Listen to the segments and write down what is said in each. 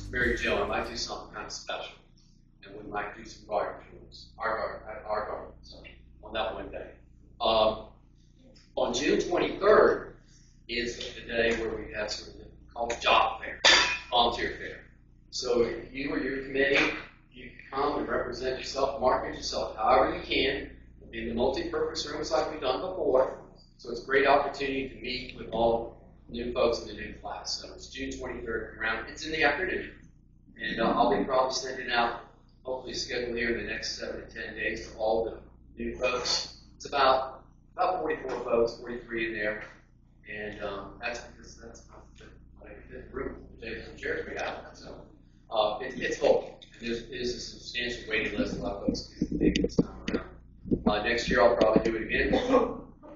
Very chill. I might do something kind of special, and we might do some garden tours, our garden, so on that one day. On June 23rd is the day where we have sort of called job fair, volunteer fair. So you or your committee, you can come and represent yourself, market yourself however you can in the multi-purpose rooms like we've done before. So it's a great opportunity to meet with all new folks in the new class. So it's June 23rd around. It's in the afternoon. And I'll be probably sending out, hopefully scheduled here in the next 7 to 10 days to all the new folks. It's about 44 folks, 43 in there. And that's because that's not the room, the chairs we have. So it's full. And there is a substantial waiting list. A lot of folks can take this time around. Next year I'll probably do it again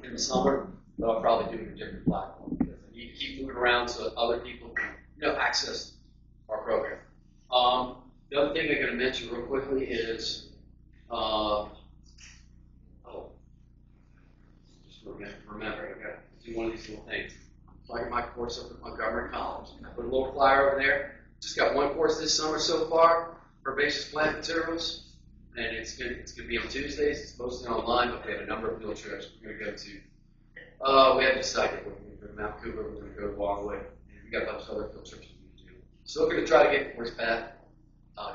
in the summer, but I'll probably do it in a different platform because I need to keep moving around so other people can access our program. The other thing I'm going to mention real quickly is, just remember, I got to do one of these little things. Like my course up at Montgomery College. I put a little flyer over there. Just got one course this summer so far for basis plant materials, and it's going to be on Tuesdays. It's mostly online, but we have a number of field trips we're going to go to. We haven't decided. We're going to go to Mount Cooper. We're going to go to Longwood. And we got a bunch of other field trips. Still going to try to get the course back.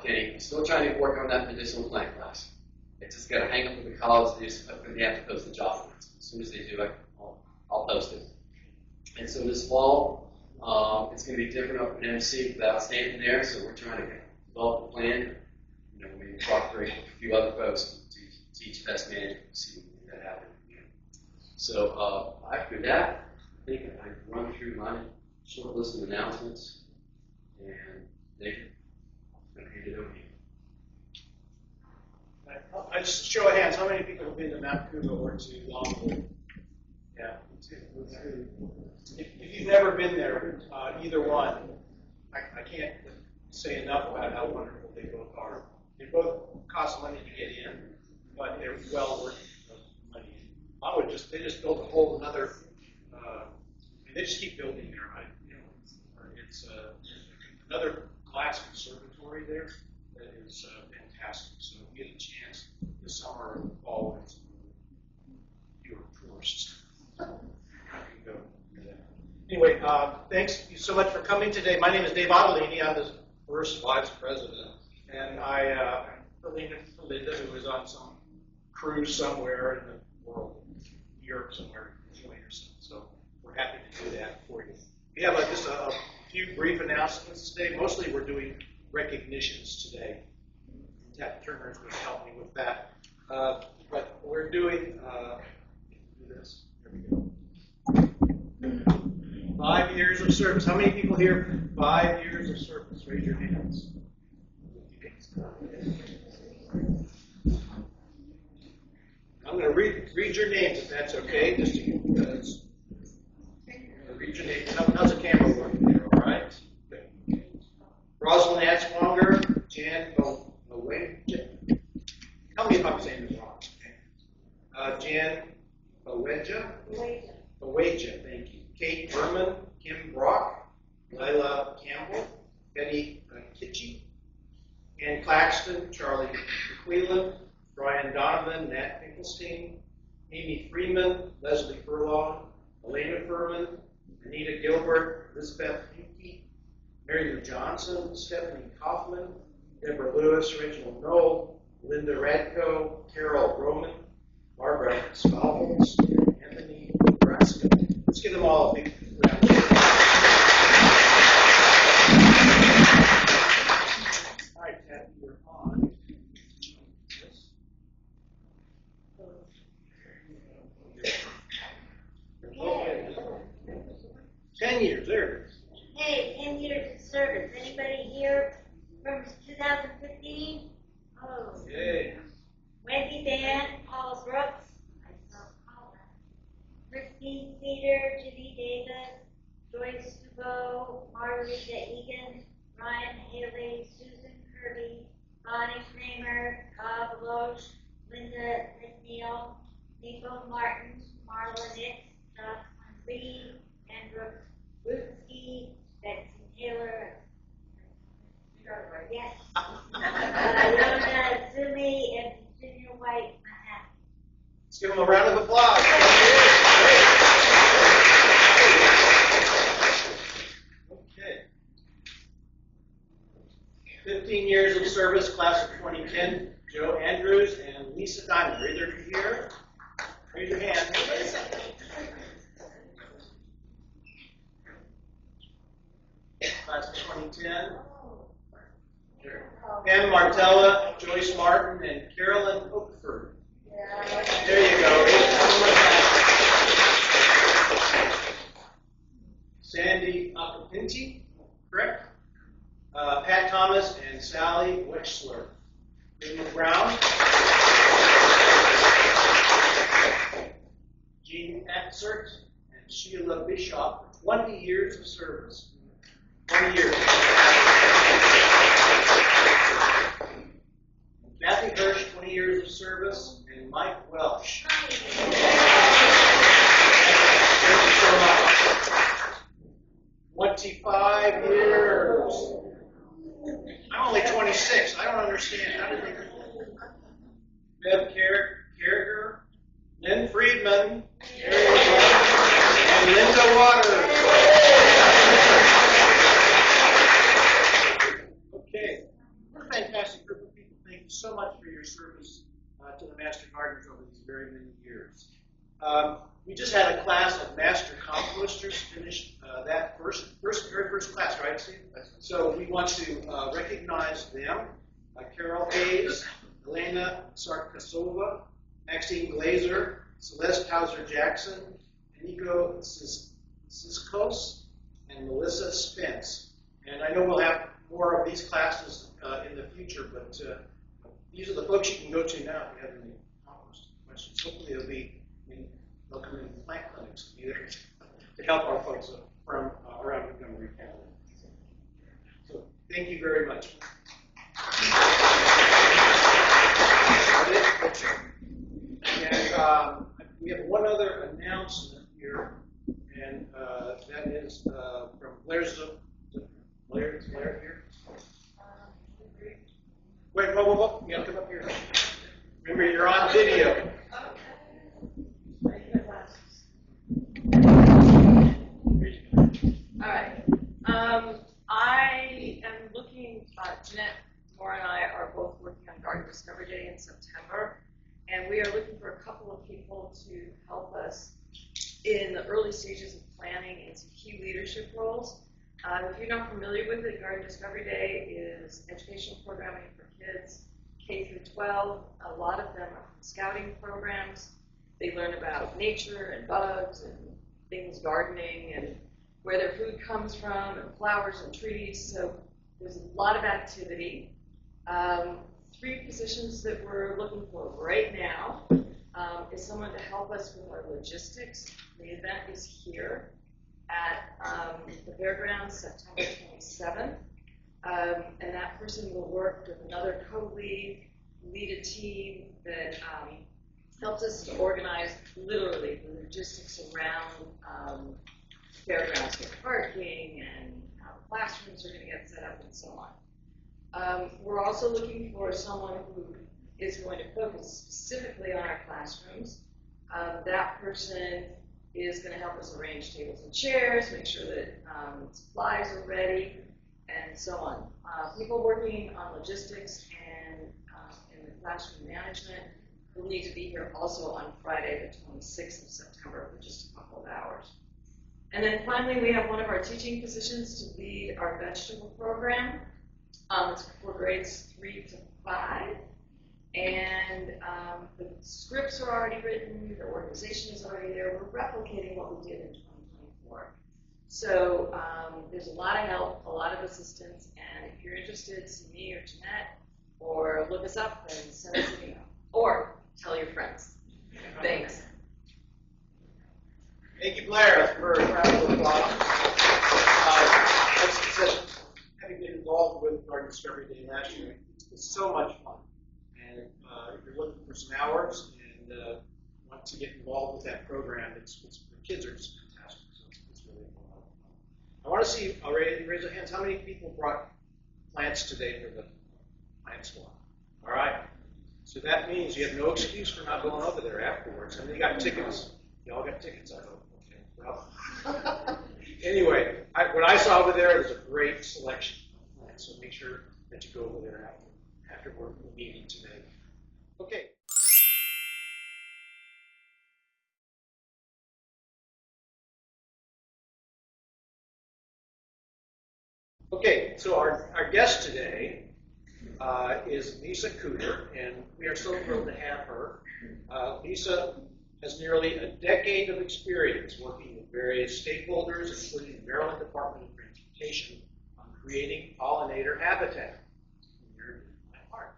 Kenny, I'm still trying to work on that medicinal plant class. It's just got to hang up with the college. They have to post the job. As soon as they do, I'll post it. And so this fall, it's going to be different up in MC without standing there. So we're trying to develop a plan. Maybe cooperate with a few other folks to teach best management and see if that happens. So after that, I think I run through my short list of announcements. And Nick, I'm going to hand it over to you. I just show of hands, how many people have been to Mount Cooper or to Longwood? Yeah, if you've never been there, either one, I can't say enough about how wonderful they both are. They both cost money to get in, but they're well worth the money. They just built a whole another. They just keep building there. It's another class conservatory there that is fantastic. So if you get a chance this summer or fall, when you're tourists. Anyway, thanks so much for coming today. My name is Dave Ottolini. I'm the first vice president. And I'm Belinda, who is on some cruise somewhere in the world, Europe somewhere, enjoying herself. So we're happy to do that for you. We have just a few brief announcements today. Mostly we're doing recognitions today. Tat Turner's going to help me with that. But we're doing this. There we go. 5 years of service. How many people here? 5 years of service. Raise your hands. I'm going to read your names if that's okay. Just because. Read your names. How's the camera working there? All right. Okay. Rosalind Atzwanger, Jan Boweja. Tell me if I'm saying this wrong. Okay. Jan Boweja. Boweja, thank you. Kate Berman, Kim Brock, Lila Campbell, Betty Kitchie, Ann Claxton, Charlie McQuillan, Brian Donovan, Nat Finkelstein, Amy Freeman, Leslie Furlong, Elena Furman, Anita Gilbert, Elizabeth Hickey, Mary Lou Johnson, Stephanie Kaufman, Deborah Lewis, Reginald Knoll, Linda Radko, Carol Roman, Barbara Spalholz, Anthony Nebraska. Let's give them all a big round of applause. All right, Ted, you're on. 10 years, there it is. Okay, 10 years of service. Anybody here from 2015? Oh. Yay. Wendy Van, Paul Brooks, myself, Paula, Christine Cedar, Ginny Davis, Joyce Dubois, Margarita Egan, Ryan Haley, Susan Kirby, Bonnie Kramer, Bob Loach, Linda McNeil, Nico Martin, Marla Nix, Jocelyn Reed, Andrew Rutsky, Betsy Taylor, yes, Yona Zumi, and Virginia White, Manhattan. Let's give them a round of applause. Okay. 15 years of service, class of 2010, Joe Andrews and Lisa Diamond. Are either here? Raise your hand. Class of 2010. Pam Martella, Joyce Martin, and Carolyn Oakford. There you go. Raise your hand one more time. Sandy Acapinti, correct? Pat Thomas and Sally Wexler. David Brown. Jean Atzert and Sheila Bishop. 20 years of service. 20 years. Kathy Hirsch, 20 years of service, and Mike Welsh. Thank you so much. 25 years. I'm only 26. I don't understand. How did they do that? Bev Carriger, Lynn Friedman, and Linda Waters. Okay. What a fantastic group of people. Thank you so much for your service to the Master Gardeners over these very many years. We just had a class of Master Composters finish that very first class, right, Steve? So we want to recognize them. Carol Hayes, Elena Sarkasova, Maxine Glazer, Celeste Hauser-Jackson, Nico Siskos, and Melissa Spence. And I know we'll have more of these classes in the future, but these are the folks you can go to now if you have any questions. Hopefully they'll come in plant clinics either to help our folks from around Montgomery County. So thank you very much. And we have one other announcement here, and that is from Blair's. Blair here? Wait, whoa. You gotta come up here. Remember, you're on video. All right. I am looking, Jeanette Moore and I are both working on Garden Discovery Day in September, and we are looking for a couple of people to help us in the early stages of planning and some key leadership roles. If you're not familiar with it, Garden Discovery Day is educational programming for kids K through 12. A lot of them are from scouting programs. They learn about nature and bugs and things gardening and where their food comes from and flowers and trees. So there's a lot of activity. 3 positions that we're looking for right now is someone to help us with our logistics. The event is here at the fairgrounds September 27th. And that person will work with another co-lead, lead a team that helps us to organize literally the logistics around fairgrounds for parking and how the classrooms are going to get set up and so on. We're also looking for someone who is going to focus specifically on our classrooms. That person is going to help us arrange tables and chairs, make sure that supplies are ready, and so on. People working on logistics and in the classroom management will need to be here also on Friday, the 26th of September, for just a couple of hours. And then finally, we have one of our teaching positions to lead our vegetable program. It's for grades 3 to 5. And the scripts are already written, the organization is already there. We're replicating what we did in 2024. So there's a lot of help, a lot of assistance, and if you're interested, see me or Jeanette, or look us up and send us an email, or tell your friends. Thanks. Thank you, Blair, for a round of applause. As I said, having been involved with Garden Discovery Day last year, it's so much fun. And if you're looking for some hours and want to get involved with that program, the kids are just fantastic. So it's really a lot of fun. I want to see, raise your hands, how many people brought plants today for the plant swap? All right. So that means you have no excuse for not going over there afterwards. And you got tickets. You all got tickets, I hope. Okay. Well, anyway, what I saw over there was a great selection of plants. So make sure that you go over there after we're meeting today. Okay. Okay, so our guest today is Lisa Cooter, and we are so thrilled to have her. Lisa has nearly a decade of experience working with various stakeholders, including the Maryland Department of Transportation, on creating pollinator habitat near my heart.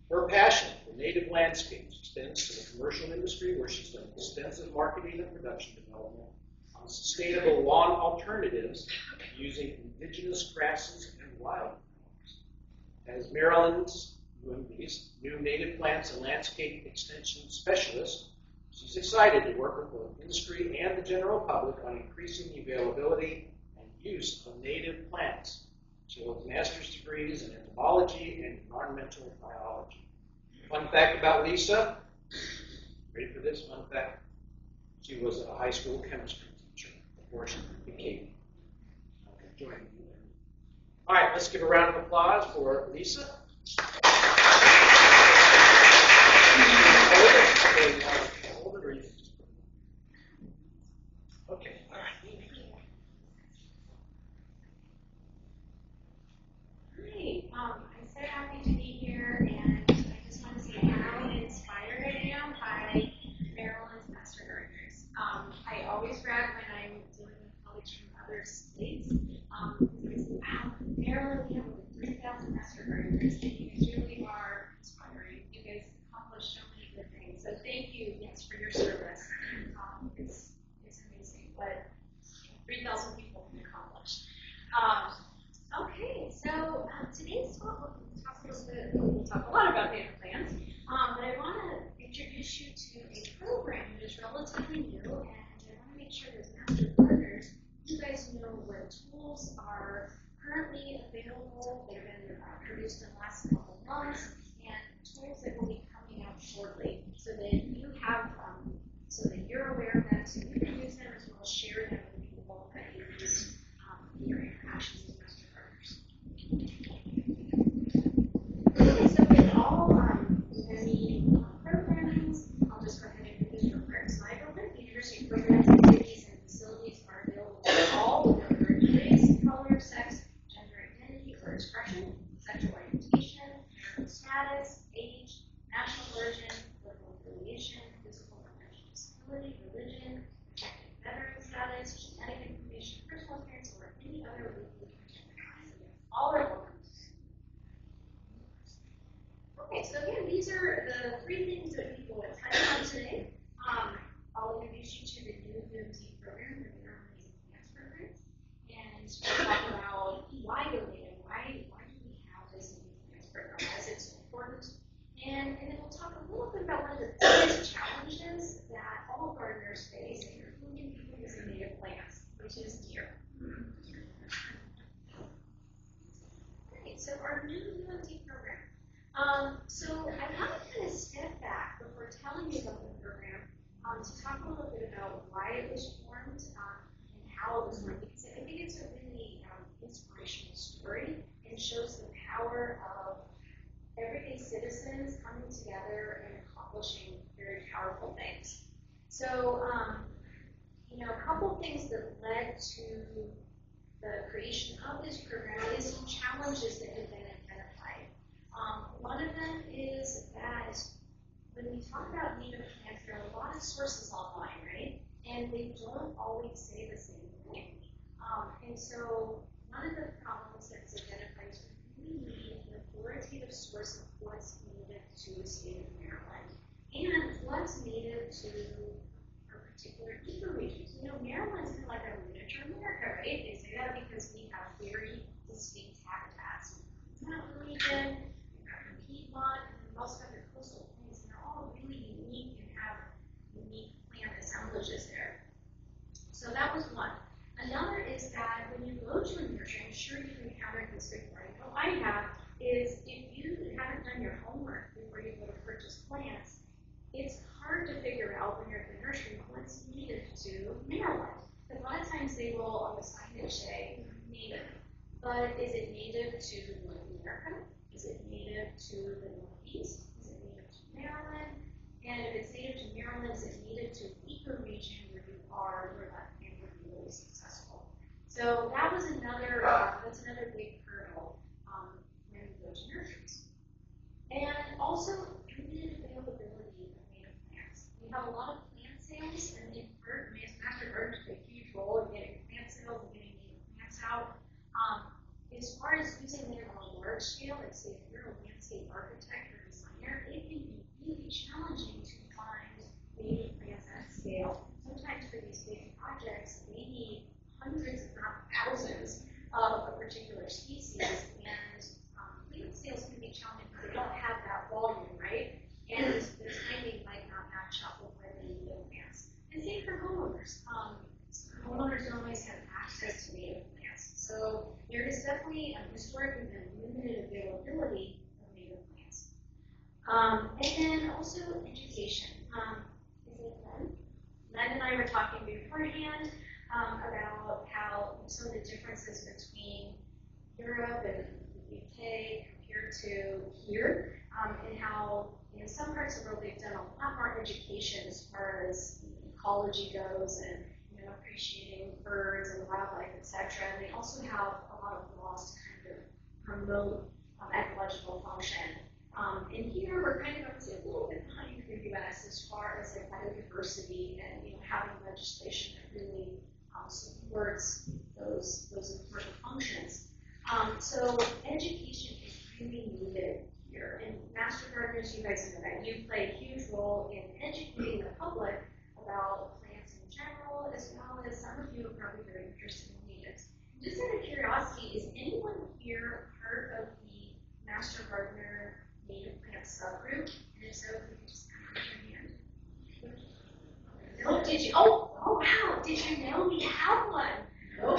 Her passion for native landscapes extends to the commercial industry, where she's done extensive marketing and production development on sustainable lawn alternatives using indigenous grasses and wildflowers. As Maryland's UMB's new native plants and landscape extension specialist, she's excited to work with both industry and the general public on increasing the availability and use of native plants. She holds master's degrees in entomology and environmental biology. Fun fact about Lisa, ready for this fun fact? She was a high school chemistry teacher before she became joining you. All right, let's give a round of applause for Lisa. Okay, all right. Great. I'm so happy to be here, and I just want to say how inspired I am by Maryland's master gardeners. I always brag when I'm dealing with colleagues from other states. Because I say, wow, Maryland, we have over 3,000 master gardeners, and you guys really are inspiring. You guys accomplish so many good things. So thank you, yes, for your service. It's amazing what 3,000 people can accomplish. Okay, so today's talk, we'll talk a lot about native plants, but I want to introduce you to a program that is relatively new, and I want to make sure that as master gardeners, you guys know what tools are currently available that have been produced in the last couple of months, and tools that will be coming out shortly, so that you have, so that you're aware of them, so you can use them as well as share them with people that you use in your interactions with master gardeners. Okay, so with all many programs, I'll just go ahead and use your current slide real quick. The university programs, activities, and facilities are available for all without race, color, sex, gender identity or expression, sexual orientation, marital status, age, national origin, political affiliation, physical or mental disability, religion, protected veteran status, genetic information, personal appearance, or any other legally protected reason. All are welcome. Okay, so again, these are the three things that we will touch on today. I'll introduce you to the new UMD program, the Maryland Native Plants program, and we'll talk about why go native, why do we have this native plants program, why is it so important, and then we'll talk a little bit about one of the biggest challenges that all gardeners face, including people using native plants, which is deer. Okay, so our new UMD program. So I want to kind of step back before telling you about the program to talk a little bit about why it was formed and how it was formed, because I think it's a really inspirational story and shows the power of everyday citizens coming together and accomplishing very powerful things. So, a couple things that led to the creation of this program is some challenges that have been identified. One of them is that when we talk about native plants, there are a lot of sources online, right? And they don't always say the same thing. And so one of the problems that was identified is we need an authoritative source of what's native to the state of Maryland and what's native to our particular ecoregions. You know, Maryland's kind of like a miniature America, right? They say that because we have very distinct habitats. It's not region, we've got Piedmont, and then we also have the coastal plains, and they're all really unique and have unique plant assemblages there. So that was one. Another is that when you go to a nursery, I'm sure you've encountered this before. I know I have, is if you haven't done your homework before you go to purchase plants, it's hard to figure out when you're at the nursery what's native to Maryland. Because a lot of times they will on the signage say native, but is it native to North America? Is it native to the Northeast? Is it native to Maryland? And if it's native to Maryland, is it native to the ecoregion where you are, where that plant would be really successful? So that was another, that's another big hurdle when you go to nurseries. And also limited availability of native plants. We have a lot of plant sales, and in part, master gardeners play a huge role in getting plant sales and getting native plants out. As far as using them on a large scale, like say if you're a landscape architect or designer, it can be really challenging to find native plants at scale. Sometimes for these big projects, they need hundreds, if not thousands, of a particular species, and plant sales can be challenging because they don't have that volume, right? And the timing might not match up with when they need plants. And same for homeowners. Homeowners don't always have access to native plants. So there is definitely historically been limited availability of native plants. And then also education. Is it Len? Len and I were talking beforehand about how some of the differences between Europe and the UK compared to here, and how in some parts of the world they've done a lot more education as far as ecology goes and appreciating birds and wildlife, etc. And they also have a lot of laws to kind of promote ecological function. And here we're kind of, I would say, a little bit behind the U.S. as far as like biodiversity and having legislation that really supports those important functions. So education is really needed here. And master gardeners, you guys know that you play a huge role in educating the public about plants in general, as well as some of you are probably very interested in natives. Just out of curiosity, is anyone here part of the Master Gardener native plant subgroup? And if so, if you could just kind of raise your hand. No, did you? Oh, wow, did you know we have one? No,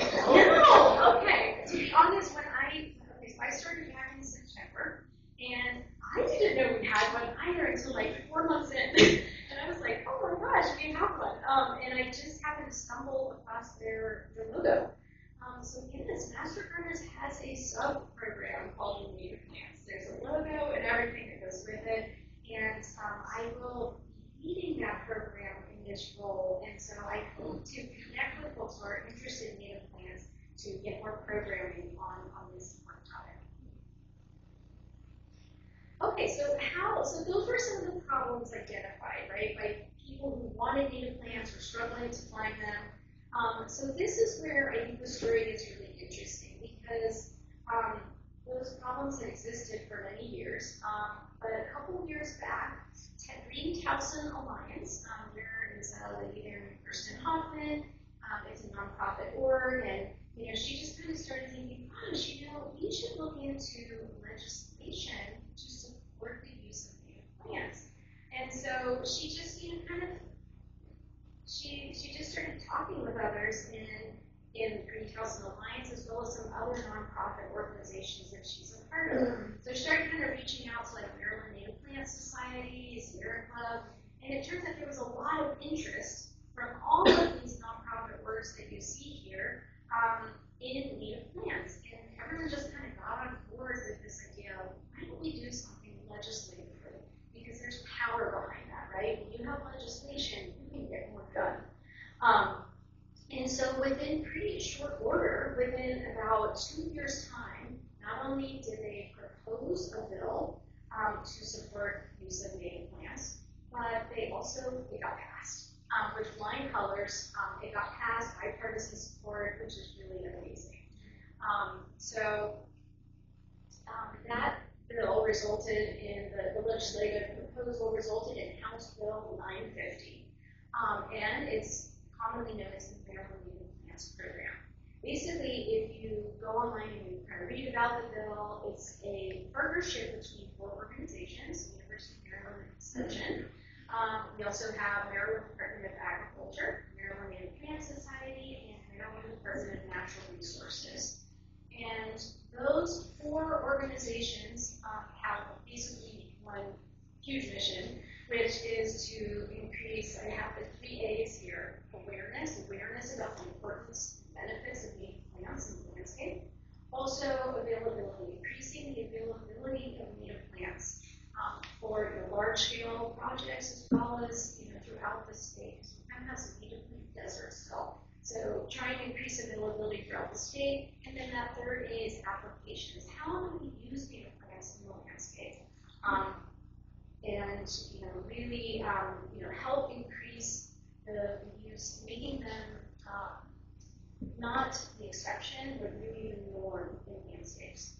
okay. To be honest, I started back in September, and I didn't know we had one either until like 4 months in. And I was like, oh my gosh, we have one. And I just happened to stumble across their logo. So yes, Master Gardeners has a sub-program called the Native Plants. There's a logo and everything that goes with it. And I will be leading that program in this role. And so I hope to connect with folks who are interested in native plants to get more programming on this important topic. Okay, so those were some of the problems identified, right, by people who wanted native plants or struggling to find them. So this is where I think the story is really interesting because those problems have existed for many years. But a couple of years back, Green Towson Alliance, there is a lady there named Kirsten Hoffman. It's a nonprofit org, and she just kind of started thinking, gosh, we should look into legislation to support the use of native plants. And so she just, she just started talking with others in Green Towson Alliance, as well as some other nonprofit organizations that she's a part of. So she started kind of reaching out to like Maryland Native Plant Society, Sierra Club, and it turns out there was a lot of interest from all of these nonprofit orgs that you see here in native plants. And everyone just kind of got on board with this idea of why don't we do something legislatively? Because there's power behind that, right? When you have legislation, you can get more done. And so within pretty short order, within about 2 years' time, not only did they propose a bill to support use of native plants, but it got passed. With flying colors, it got passed, bipartisan support. support, which is really amazing. That bill resulted in the legislative proposal resulted in House Bill 950, and it's commonly known as the Maryland Native Plants Program. Basically, if you go online and you kind of read about the bill, it's a partnership between 4 organizations: University of Maryland Extension. We also have Maryland Department of Agriculture, Maryland Native Plant Society, and Maryland Department of Natural Resources. And those 4 organizations have basically one huge mission, which is to increase, I have the 3 A's here: awareness about the importance and benefits of native plants in the landscape. Also, availability, increasing the availability of native plants for large-scale projects as well as throughout the state. So we kind of have some native plant deserts still. So trying to increase availability throughout the state. And then that 3rd is applications. How do we use native plants in the landscape? And really help increase the use, making them not the exception, but really the norm in landscapes.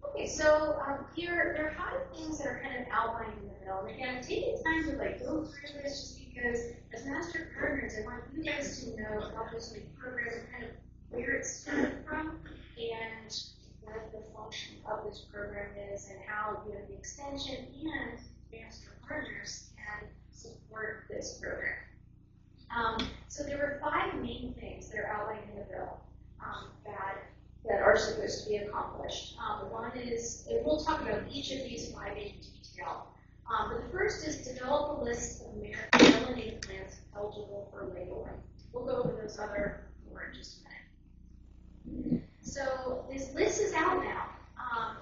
Okay, so here there are 5 things that are kind of outlined in the bill. And again, taking time to go through this just because as master partners, I want you guys to know about this new program and kind of where it started from and what the function of this program is and how the extension and master partners can support this program. So there were 5 main things that are outlined in the bill that are supposed to be accomplished. One is, and we'll talk about each of these 5 in detail. But the first is develop a list of Maryland native plants eligible for labeling. We'll go over those other 4 in just a minute. So this list is out now.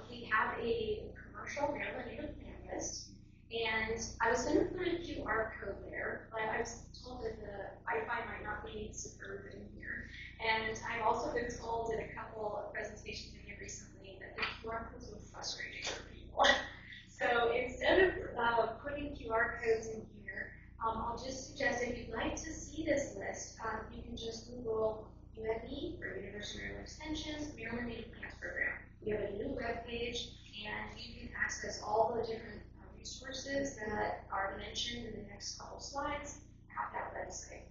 We have a commercial Maryland native plant list. And I was going to put a QR code there, but I was told that the Wi-Fi might not be superb in here. And I've also been told in a couple of presentations I gave recently that the QR codes were frustrating for people. So instead of putting QR codes in here, I'll just suggest if you'd like to see this list, you can just Google UNE, or University of Maryland Extension's Maryland Native Plants Program. We have a new web page, and you can access all the different resources that are mentioned in the next couple slides at that website.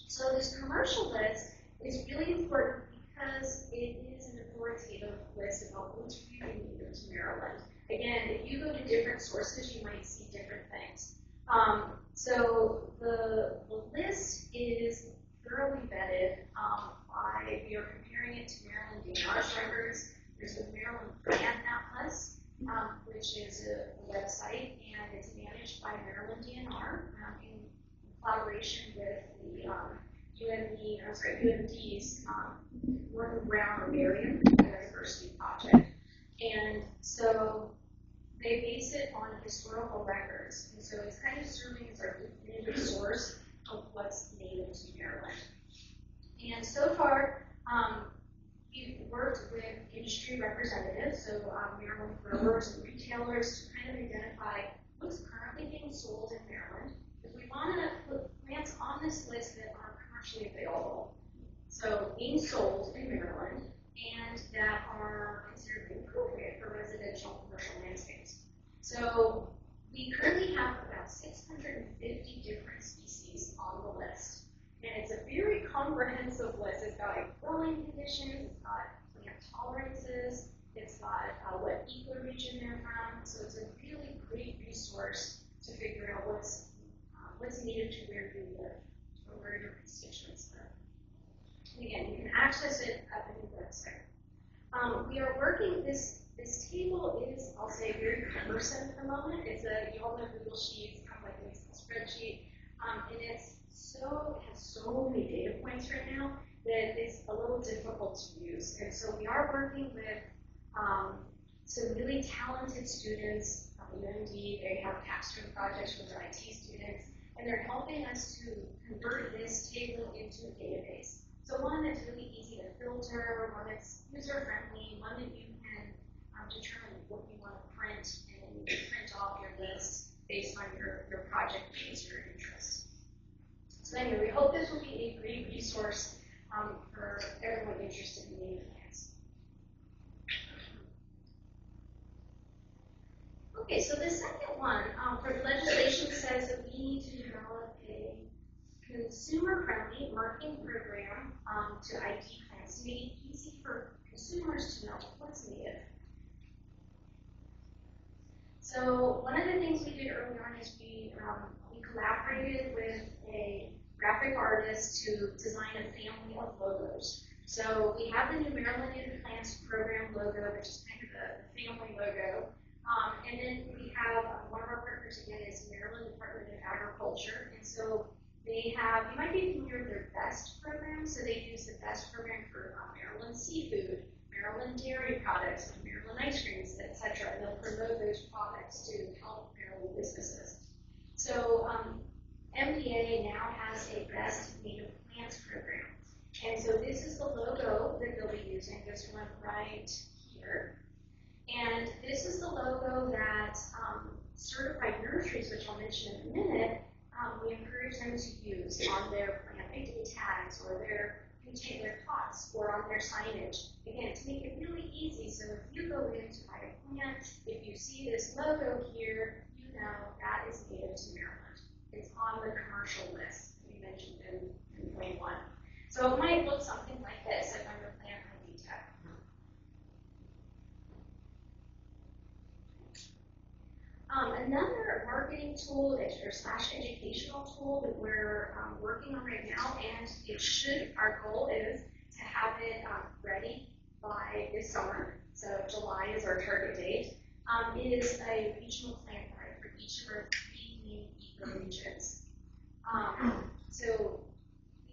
So this commercial list is really important because it is an authoritative list about what's really native to Maryland. Again, if you go to different sources, you might see different things. So the list is thoroughly vetted we are comparing it to Maryland DNR's records. There's the Maryland Plant Atlas, which is a website, and it's managed by Maryland DNR in collaboration with the UMD's Northern Brown Agrarian Biodiversity Project. And so they base it on historical records, and so it's kind of serving as our definitive source of what's native to Maryland. And so far, we've worked with industry representatives, so Maryland growers and retailers, to kind of identify what's currently being sold in Maryland, because we want to put plants on this list that are commercially available. So being sold in Maryland and that are considered appropriate for residential and commercial landscapes. So we currently have about 650 different species on the list. And it's a very comprehensive list. It's got growing conditions, it's got plant tolerances, it's got what ecoregion they're from. So it's a really great resource to figure out what's needed to where you live or where your constituents live. And again, you can access it at the new website. We are working, this table is, I'll say, very cumbersome at the moment. It's you all know Google Sheets, kind of like an Excel spreadsheet, and it has so many data points right now that it's a little difficult to use. And so we are working with some really talented students at UMD. They have capstone projects with their IT students, and they're helping us to convert this table into a database. So one that's really easy to filter, one that's user-friendly, one that you can determine what you want to print and print off your list based on your project needs or interests. So anyway, we hope this will be a great resource for everyone interested in native plants. Okay, so the second one for the legislation says that we need to develop a consumer-friendly marketing program to ID plants to make it easy for consumers to know what's native. So one of the things we did early on is we collaborated with a graphic artist to design a family of logos. So we have the new Maryland Native Plants Program logo, which is kind of the family logo. And then we have one of our partners again is Maryland Department of Agriculture. And so they have, you might be familiar with their BEST program. So they use the BEST program for Maryland seafood, Maryland dairy products, Maryland ice creams, etc. And they'll promote those products to help Maryland businesses. So MDA now has a BEST Native Plants program. And so this is the logo that they'll be using, this one right here. And this is the logo that certified nurseries, which I'll mention in a minute, we encourage them to use on their plant ID tags or their container pots or on their signage. Again, to make it really easy, so if you go in to buy a plant, if you see this logo here, you know that is native to Maryland. It's on the commercial list we mentioned in point 1. So it might look something like this if I'm a plant ID tag. Another marketing tool or / educational tool that we're working on right now, and our goal is to have it ready by this summer. So July is our target date. Is a regional plant guide for each of our 3 main ecoregions. So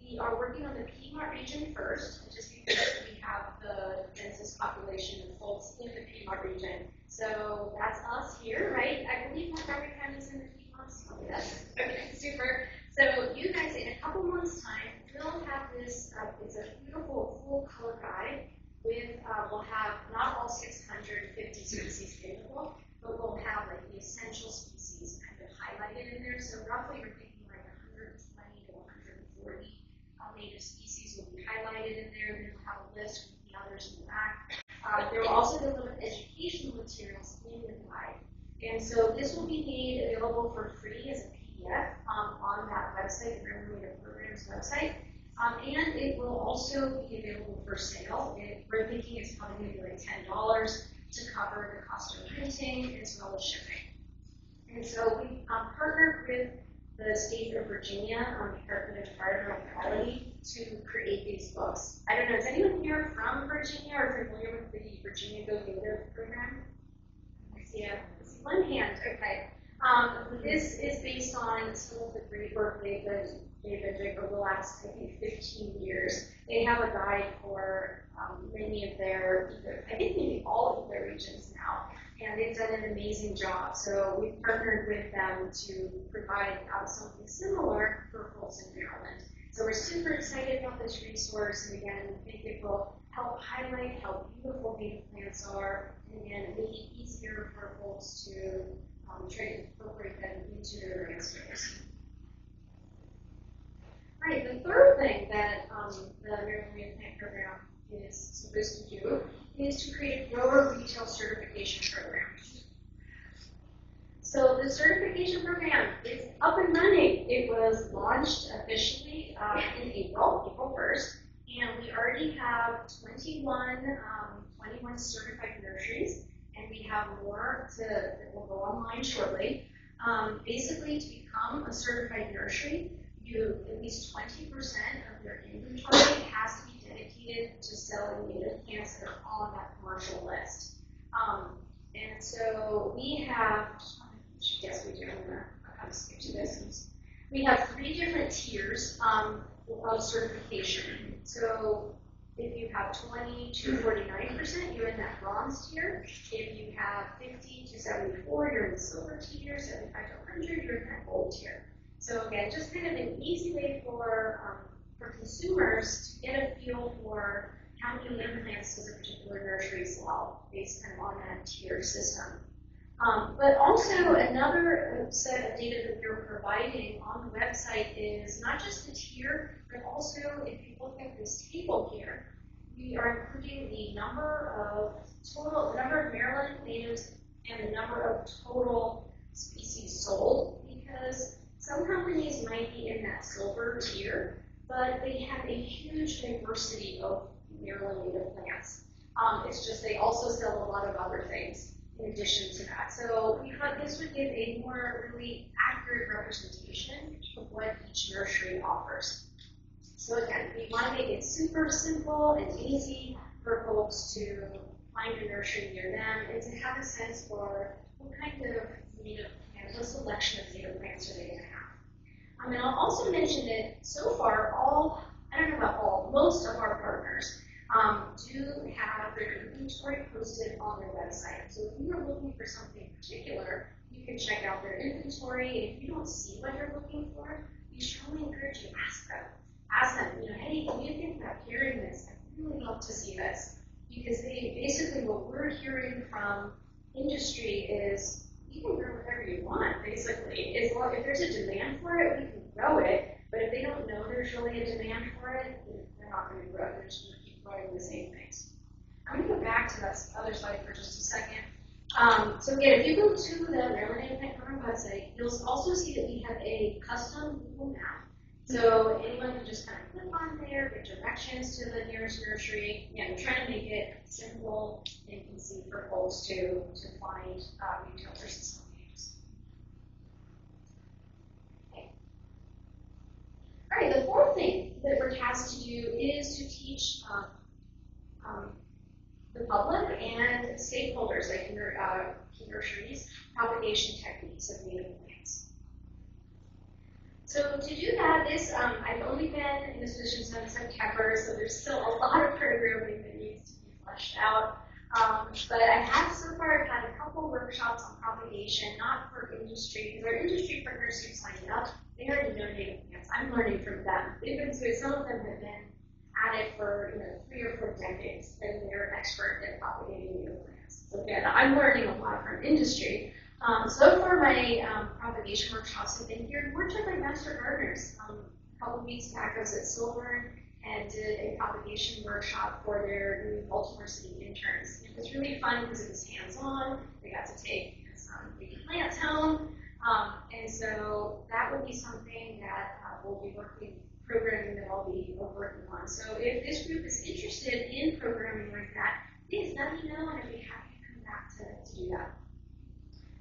we are working on the Piedmont region first, just because we have the densest population of folks in the Piedmont region. So that's us here, right? I believe Montgomery County is in the Piedmont. Yes. Okay, super. So you guys, in a couple months' time, we'll have this. It's a beautiful full color guide with. We'll have not all 650 species available, but we'll have like the essential species kind of highlighted in there. So roughly, we're thinking like 120 to 140 native species will be highlighted in there. Then we'll have a list with the others in the back. There will also be a little educational materials in the guide. And so this will be made available for free as a PDF on that website, the Maryland Native Programs website. And it will also be available for sale. We're thinking it's probably going to be like $10 to cover the cost of printing as well as shipping. And so we partnered with the state of Virginia, Department of Environmental Quality, to create these books. I don't know, is anyone here from Virginia or familiar with the Virginia Go Native program? I see one hand, okay. This is based on some of the great work they've been doing over the last, I think, 15 years. They have a guide for many of their, I think maybe all of their regions now, and they've done an amazing job. So we've partnered with them to provide something similar for folks in Maryland. So we're super excited about this resource, and again, we think it will help highlight how beautiful native plants are, and again, make it easier for folks to try to incorporate them into their landscapes. All right, the third thing that the Maryland Native Plant Program is supposed to do is to create a grower retail certification program. So the certification program is up and running. It was launched officially in April 1st, and we already have 21 certified nurseries, and we have more that will go online shortly. Basically, to become a certified nursery, at least 20% of your inventory has to be dedicated to selling native plants that are on that commercial list. And so we have, yes, we do. I'm going to skip to this. We have 3 different tiers of certification. So if you have 20 to 49%, you're in that bronze tier. If you have 50 to 74, you're in the silver tier. 75 to 100, you're in that gold tier. So again, just kind of an easy way for consumers to get a feel for how many native plants does a particular nursery sell based kind of on that tier system. But also another set of data that we're providing on the website is not just the tier, but also if you look at this table here, we are including the number of Maryland natives and the number of total species sold, because some companies might be in that silver tier, but they have a huge diversity of Maryland native plants. It's just they also sell a lot of other things in addition to that. So we thought this would give a more really accurate representation of what each nursery offers. So again, we want to make it super simple and easy for folks to find a nursery near them and to have a sense for what kind of native plants, what selection of native plants are they going to have. And I'll also mention that so far, I don't know about all, most of our partners do have their inventory posted on their website. So if you are looking for something particular, you can check out their inventory. And if you don't see what you're looking for, we strongly encourage you to ask them. Ask them, hey, do you think about carrying this? I'd really love to see this. Because basically what we're hearing from industry is you can grow whatever you want, basically. As long if there's a demand for it, we can grow it. But if they don't know there's really a demand for it, they're not going to grow it. They're just going to keep growing the same things. I'm going to go back to that other slide for just a second. So again, if you go to the Maryland Native Plant Program website, you'll also see that we have a custom Google map. So anyone can just kind of click on there, get directions to the nearest nursery. Again, we're trying to make it simple and easy for folks to find retailers and stuff. Okay. All right, the fourth thing that we're tasked to do is to teach the public and stakeholders, like nurseries, propagation techniques of native plants. So to do that, I've only been in this position since September, so there's still a lot of programming that needs to be fleshed out. But I have so far had a couple workshops on propagation, not for industry, because our industry partners who signed up, they already know native plants. I'm learning from them. They've been through, some of them have been at it for 3 or 4 decades, and they're expert at propagating native plants. So again, I'm learning a lot from industry. So far, my propagation workshops have been geared more toward my master gardeners. A couple weeks back, I was at Silver and did a propagation workshop for their new Baltimore City interns. It was really fun because it was hands-on. They got to take some baby plants home. And so that would be something that we'll be programming that I'll be working on. So if this group is interested in programming like that, please let me know and I'd be happy to come back to do that.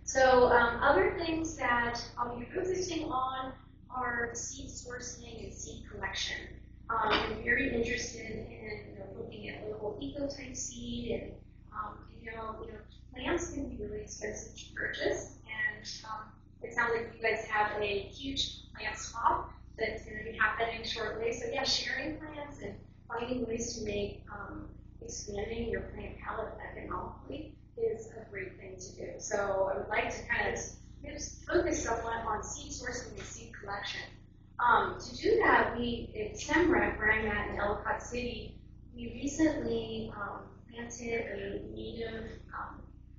So other things that I'll be focusing on are seed sourcing and seed collection. I'm very interested in looking at local ecotype seed, and plants can be really expensive to purchase, and it sounds like you guys have a huge plant swap that's going to be happening shortly. So yeah, sharing plants and finding ways to make expanding your plant palette economically is a great thing to do. So I would like to kind of focus somewhat on seed sourcing and seed collection. To do that, at SEMREC, where I'm at in Ellicott City, we recently planted a native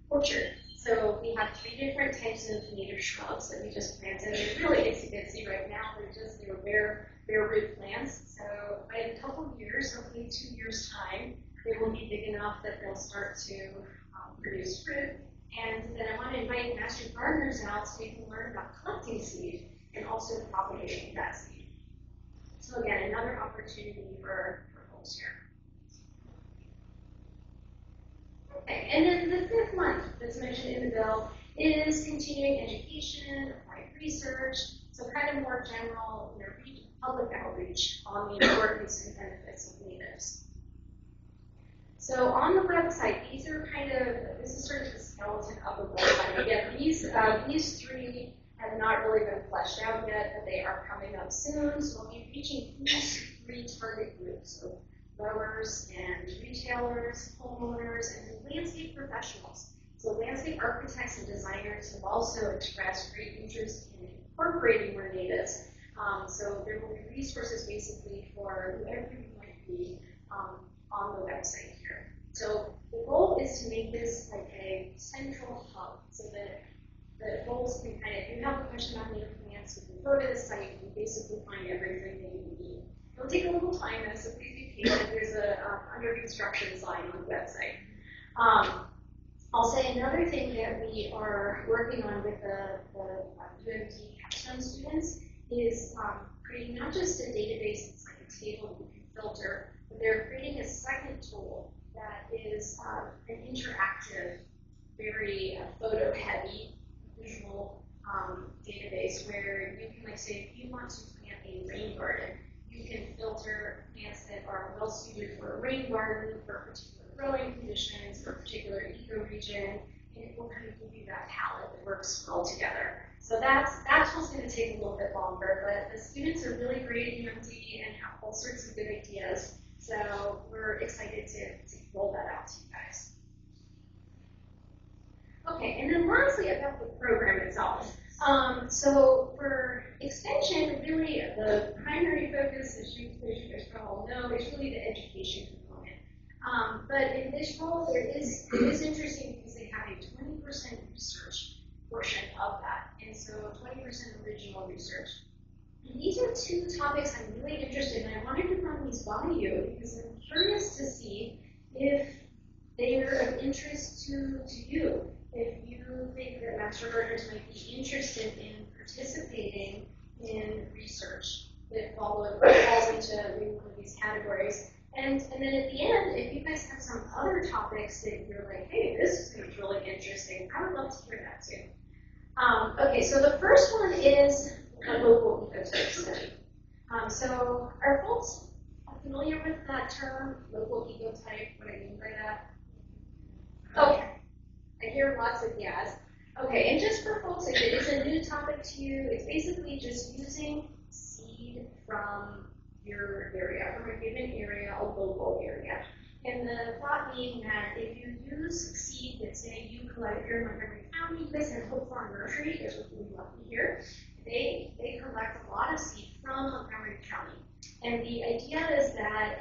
orchard. So we have 3 different types of native shrubs that we just planted. They're really itsy-bitsy right now. They're bare root plants. So by a couple of years, hopefully 2 years' time, they will be big enough that they'll start to produce fruit. And then I want to invite master gardeners out so you can learn about collecting seed and also propagating that seed. So again, another opportunity for folks here. Okay, and then the 5th one that's mentioned in the bill is continuing education, applied research, so kind of more general, public outreach on the importance and benefits of natives. So on the website, this is sort of the skeleton of the website. Again, these 3 have not really been fleshed out yet, but they are coming up soon. So we'll be reaching these 3 target groups, so growers and retailers, homeowners, and landscape professionals. So landscape architects and designers have also expressed great interest in incorporating more natives. So there will be resources basically for whoever you might be on the website here. So the goal goal is to make this like a central hub so that the folks can kind of, if you have a question about native plants, you can go to the site and basically find everything that you need. It'll take a little time, though, so please be patient. There's a under construction sign on the website. I'll say another thing that we are working on with the UMD capstone students is creating not just a database that's like a table you can filter, but they're creating a second tool that is an interactive, very photo-heavy visual database where you can, like, say, if you want to plant a rain garden, you can filter plants that are well suited for a rain garden, for particular growing conditions, for a particular ecoregion, and it will kind of give you that palette that works well together. So that's what's going to take a little bit longer, but the students are really great at UMD and have all sorts of good ideas. So we're excited to roll that out to you guys. Okay, and then lastly about the program itself. So for extension, really the primary focus, as you guys all know, is really the education component. But in this role, it is interesting because they have a 20% research portion of that, and so 20% original research. And these are two topics I'm really interested in. I wanted to run these by you because I'm curious to see if they are of interest to you. If you think that master gardeners might be interested in participating in research that falls into maybe one of these categories. And then at the end, if you guys have some other topics that you're like, hey, this seems really interesting, I would love to hear that too. Okay, so the first one is a local ecotype study. So are folks familiar with that term, local ecotype, what I mean by that? Okay, I hear lots of yes. Okay, and just for folks, if it is a new topic to you, it's basically just using seed from your area, from a given area, a local area. And the thought being that if you use seed that, say, you collect here in Montgomery County, you guys have Hope Farm Nursery, there's what we love to hear. They collect a lot of seed from Montgomery County. And the idea is that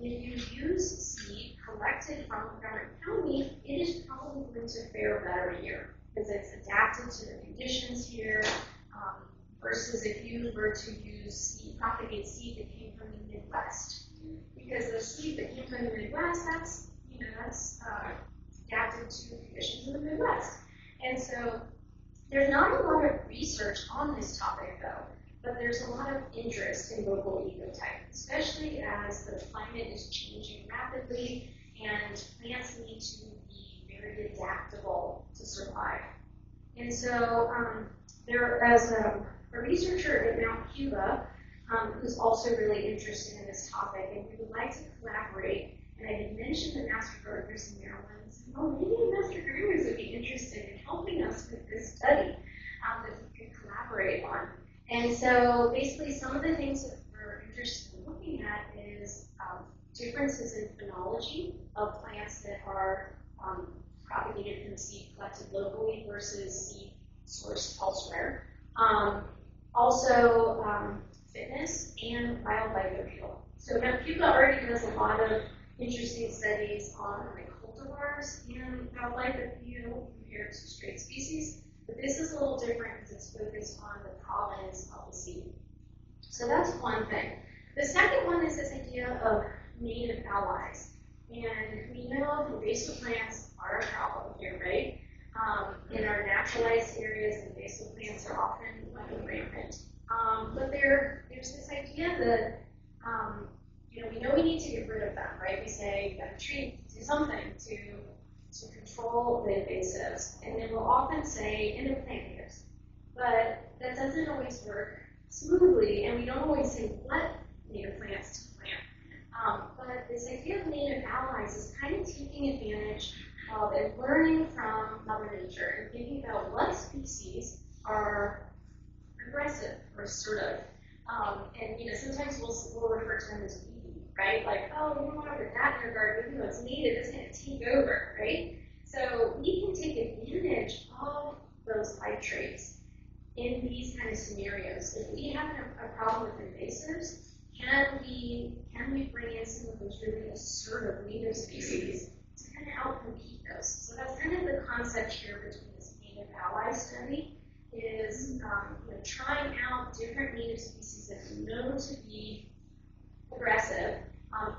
if you use seed collected from Montgomery County, it is probably going to fare better here because it's adapted to the conditions here. Versus if you were to use seed, propagate seed that came from the Midwest. Because the seed that came from the Midwest, that's adapted to the conditions in the Midwest. And so there's not a lot of research on this topic though, but there's a lot of interest in local ecotype, especially as the climate is changing rapidly and plants need to be very adaptable to survive. And so as a researcher at Mount Cuba who's also really interested in this topic, and we would like to collaborate. And I had mentioned the master gardeners in Maryland, and said, oh, maybe the master gardeners would be interested in helping us with this study that we could collaborate on. And so basically some of the things that we're interested in looking at is differences in phenology of plants that are propagated from seed collected locally versus seed sourced elsewhere. Also, fitness and wildlife appeal. So Mount Cuba already does a lot of interesting studies on like cultivars and wildlife appeal compared to straight species, but this is a little different because it's focused on the provenance of the seed. So that's one thing. The second one is this idea of native allies. And we know invasive plants are a problem here, right? In our naturalized areas, invasive plants are often rampant. But there's this idea that, we know we need to get rid of them, right? We say you got to do something to control the invasives. And then we'll often say native plant natives. But that doesn't always work smoothly, and we don't always say what native plants to plant. But this idea of native allies is kind of taking advantage of and learning from Mother Nature and thinking about what species are aggressive or assertive. And sometimes we'll refer to them as weedy, right? Like, oh, you don't want to put that in your garden, even though it's native, it's going to take over, right? So we can take advantage of those life traits in these kind of scenarios. If we have a problem with invasives, can we bring in some of those really assertive native species to kind of outcompete those. So that's kind of the concept here between this native ally study is trying out different native species that are known to be aggressive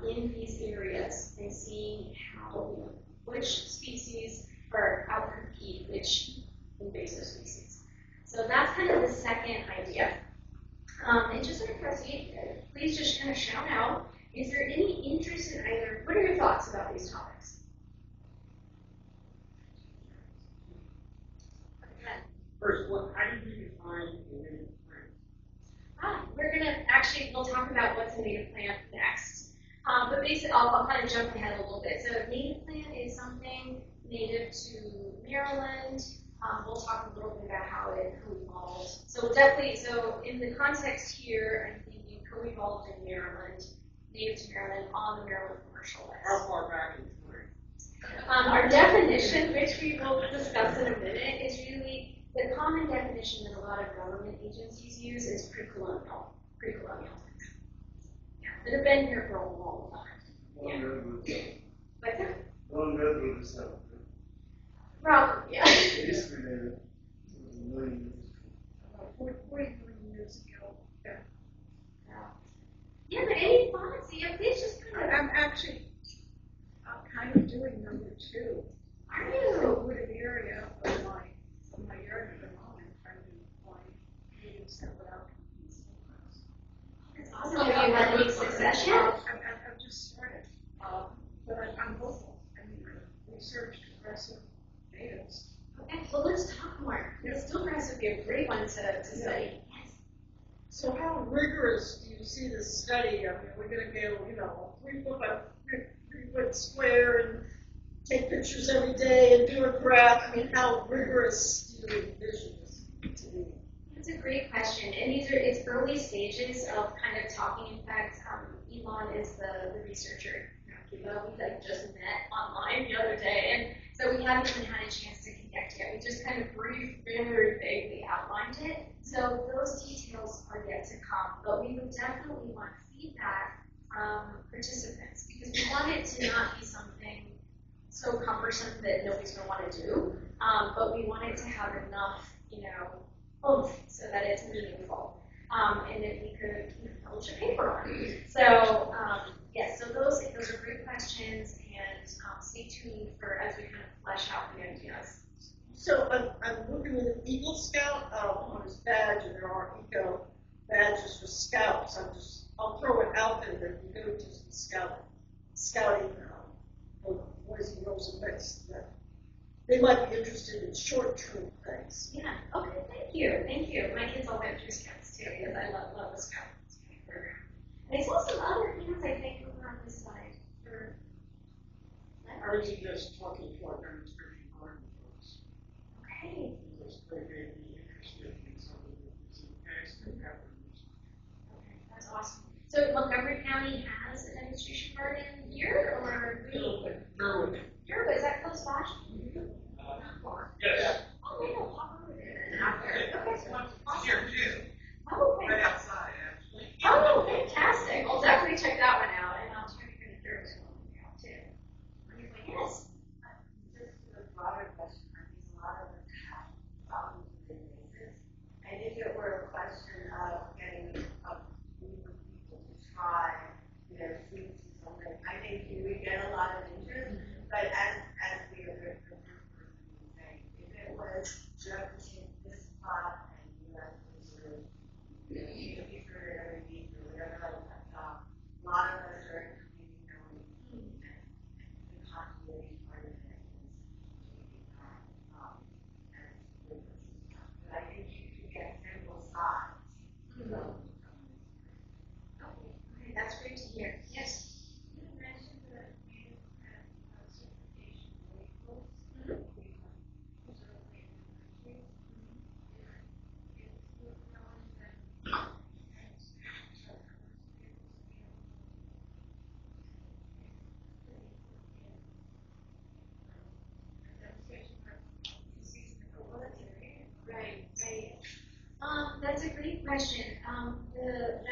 in these areas and seeing how which species are outcompete which invasive species. So that's kind of the second idea. And just out of curiosity, please just kind of shout out, is there any interest in either, what are your thoughts about these topics? First, how do you define a native plant? We'll talk about what's a native plant next. But basically, I'll kind of jump ahead a little bit. So a native plant is something native to Maryland. We'll talk a little bit about how it co-evolved. So in the context here, I'm thinking co-evolved in Maryland, native to Maryland, on the Maryland commercial list. How far back in time? Our definition, which we will discuss in a minute, is really the common definition that a lot of government agencies use is pre-colonial. Yeah, that have been here for a long time. Yeah. What's that? Long redwood is that. Probably, yeah. It used to be there a million years ago. 40 million years ago. Yeah, but any thoughts? Yeah, please just kind of. I'm kind of doing number 2. Are So you? wooded area of my area at the moment, trying to find natives that would outcompete somewhere. It's awesome. Have you had any success yet? I've just started, but I'm hopeful. I mean, I researched aggressive natives. Okay, well, let's talk more. Still grass would be a great one to study. Yes. So how rigorous do you see this study? I mean, we're going to go, 3 foot by 3 foot square and take pictures every day and do a graph. I mean, how rigorous do you envision this to be? That's a great question, and it's early stages of kind of talking. In fact, Elon is the researcher. We just met online the other day, and so we haven't even had a chance to connect yet. We just kind of very vaguely outlined it. So those details are yet to come, but we would definitely want feedback from participants because we want it to not be something so cumbersome that nobody's going to want to do, but we want it to have enough, oomph so that it's meaningful, and that we could publish a paper on. So yes, so those are great questions, and stay tuned for as we kind of flesh out the ideas. So I'm working with an Eagle Scout on his badge, and there are eco badges for scouts. I'll throw it out there that you go to some scouting boys and girls and mix. They might be interested in short-term things. Yeah. Okay. Thank you. My kids all went through Scouts too because I love the Scout program. And I saw some other hands I think over on this side. Are you just talking to our demonstration garden folks? Okay. Because they may be interested in something that is in accident happenings. Okay, that's awesome. So Montgomery County has a demonstration garden here, or Durwood, is that close by? Not far. Yes. Oh, we don't pop over there and out there. Okay, so awesome. Here too. Oh, okay. Right outside, actually. Oh, fantastic. I'll definitely check that one out, and I'll check your Durwood one out too. Wonderful. Yes. Just to the broader question, I think a lot of us have problems with invasives. And if it were a question of getting a group of people to try their fruits or something, I think you would get a lot of interest. But as the other person was saying, if it was just in this spot and you have to sort of be for every week or whatever like that, a lot of us are maybe knowing and the continuity part of it is maybe not as good as stuff. But I think you could get simple size. Okay, that's great to hear. Yes. You mentioned that you have certification labels. Right. That's a great question.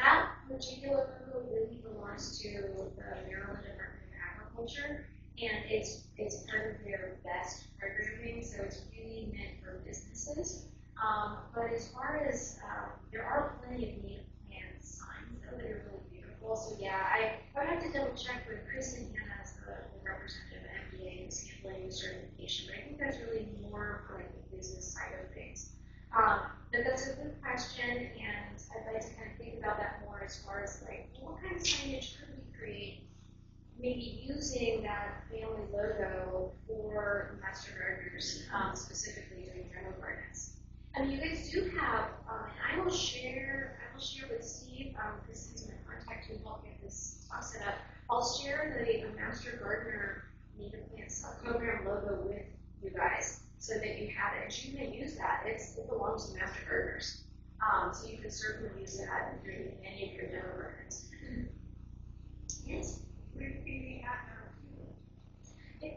That particular program really belongs to the Maryland Department of Agriculture, and it's part of their best programming, so it's really meant for businesses. But as far as there are plenty of native plant signs though that are really beautiful. So yeah, I would have to double check with Chris and Hannah as the representative of MBA and sampling certification. But I think that's really more for like the business side of things. But that's a good question, and I'd like to kind of think about that more as far as like what kind of signage could we create, maybe using that family logo for master gardeners, specifically doing demo gardens. I mean, you guys do have, and I will share with Steve, because he's my contact to help get this talk set up. I'll share the Master Gardener Native Plants program logo with you guys so that you have it. And you can use that. It belongs to Master Gardeners. So you can certainly use that in any of your demo gardens. Yes?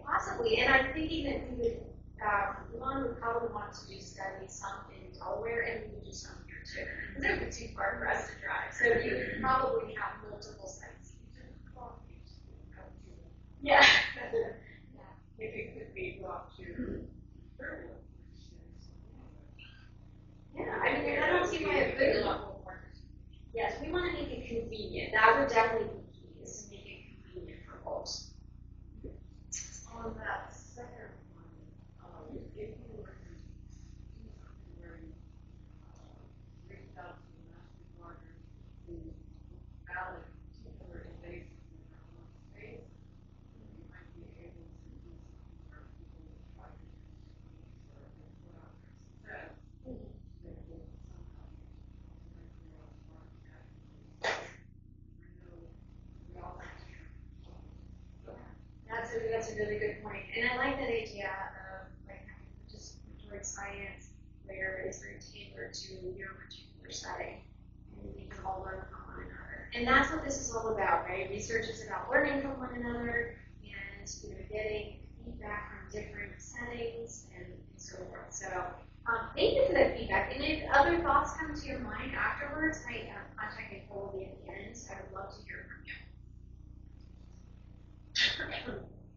Possibly, and I'm thinking that we would, Elon would probably want to do studies, some in Delaware, and we would do some here too. Because it would be too far for us to drive. So you would probably have multiple sites. Yeah. Maybe it could be brought to Yeah, I mean, I don't see why it couldn't. Yes, we want to make it convenient. That would definitely be key, is to make it convenient for folks. on that second one, if you were to do something where you reached out to the master gardeners to valid particular invasives in their own space, you might be able to do something where people would try to use or put out their success. They will somehow use directly on market that. I know we all have That's a really good point. And I like that idea of like having participatory science where it's very tailored to your particular setting and we can all learn from one another. And that's what this is all about, right? Research is about learning from one another and getting feedback from different settings and so forth. So thank you for that feedback. And if other thoughts come to your mind afterwards, my contact info will be at the end. So I would love to hear from you.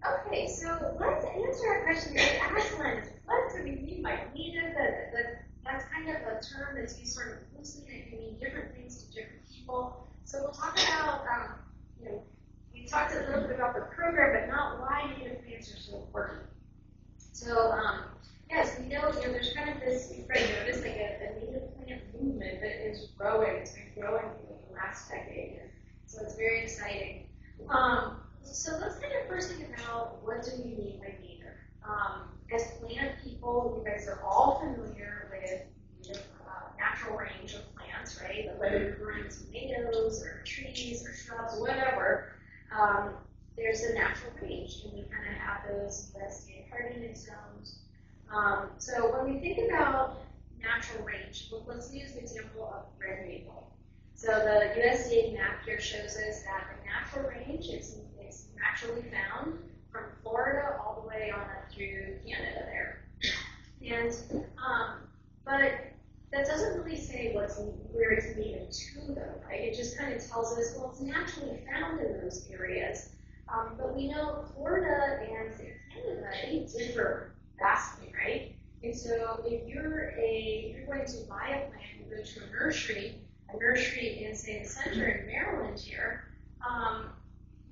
Okay, so let's answer our question. Excellent. What do we mean by native? That's kind of a term that's used sort of loosely and it can mean different things to different people. So we'll talk about, we talked a little bit about the program, but not why native plants are so important. So, yes, we know, there's kind of this, you've probably noticed like a native plant movement that is growing. It's been growing for the last decade. And so it's very exciting. So let's kind of first think about what do we mean by native. As plant people, you guys are all familiar with natural range of plants, right? But whether you're growing tomatoes or trees or shrubs, whatever, there's a natural range, and we kind of have those USDA hardiness zones. So when we think about natural range, let's use the example of red maple. So the USDA map here shows us that the natural range is naturally found from Florida all the way on up through Canada there. And but that doesn't really say where it's native to though, right? It just kind of tells us, well, it's naturally found in those areas. But we know Florida and Canada, they differ vastly, right? And so if you're going to buy a plant, you go to a nursery in, say, the center in Maryland here,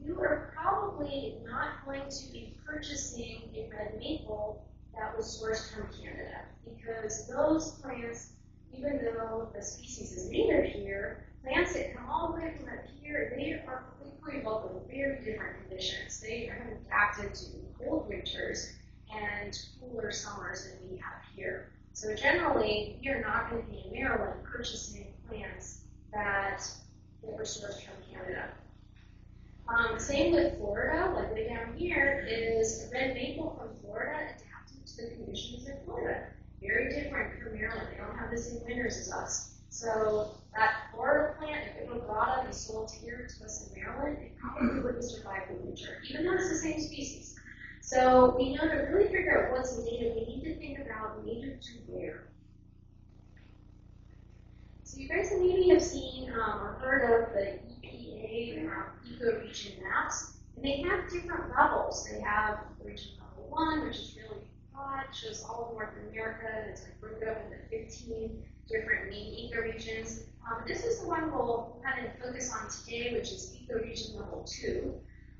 you are probably not going to be purchasing a red maple that was sourced from Canada, because those plants, even though the species is native here, plants that come all the way from up here, they are quickly involved in very different conditions. They have adapted to cold winters and cooler summers than we have here. So generally, we are not going to be in Maryland purchasing plants that were sourced from Canada. Same with Florida, like way down here, is red maple from Florida adapted to the conditions in Florida. Very different from Maryland. They don't have the same winters as us. So that Florida plant, if it were brought up and sold here to us in Maryland, it probably wouldn't survive the winter, even though it's the same species. So we know to really figure out what's native, we need to think about native to where. So you guys maybe have seen or heard of the EPA ecoregion maps. And they have different levels. They have region level 1, which is really broad, shows all of North America, and it's like broken up into 15 different main ecoregions. This is the one we'll kind of focus on today, which is ecoregion level 2.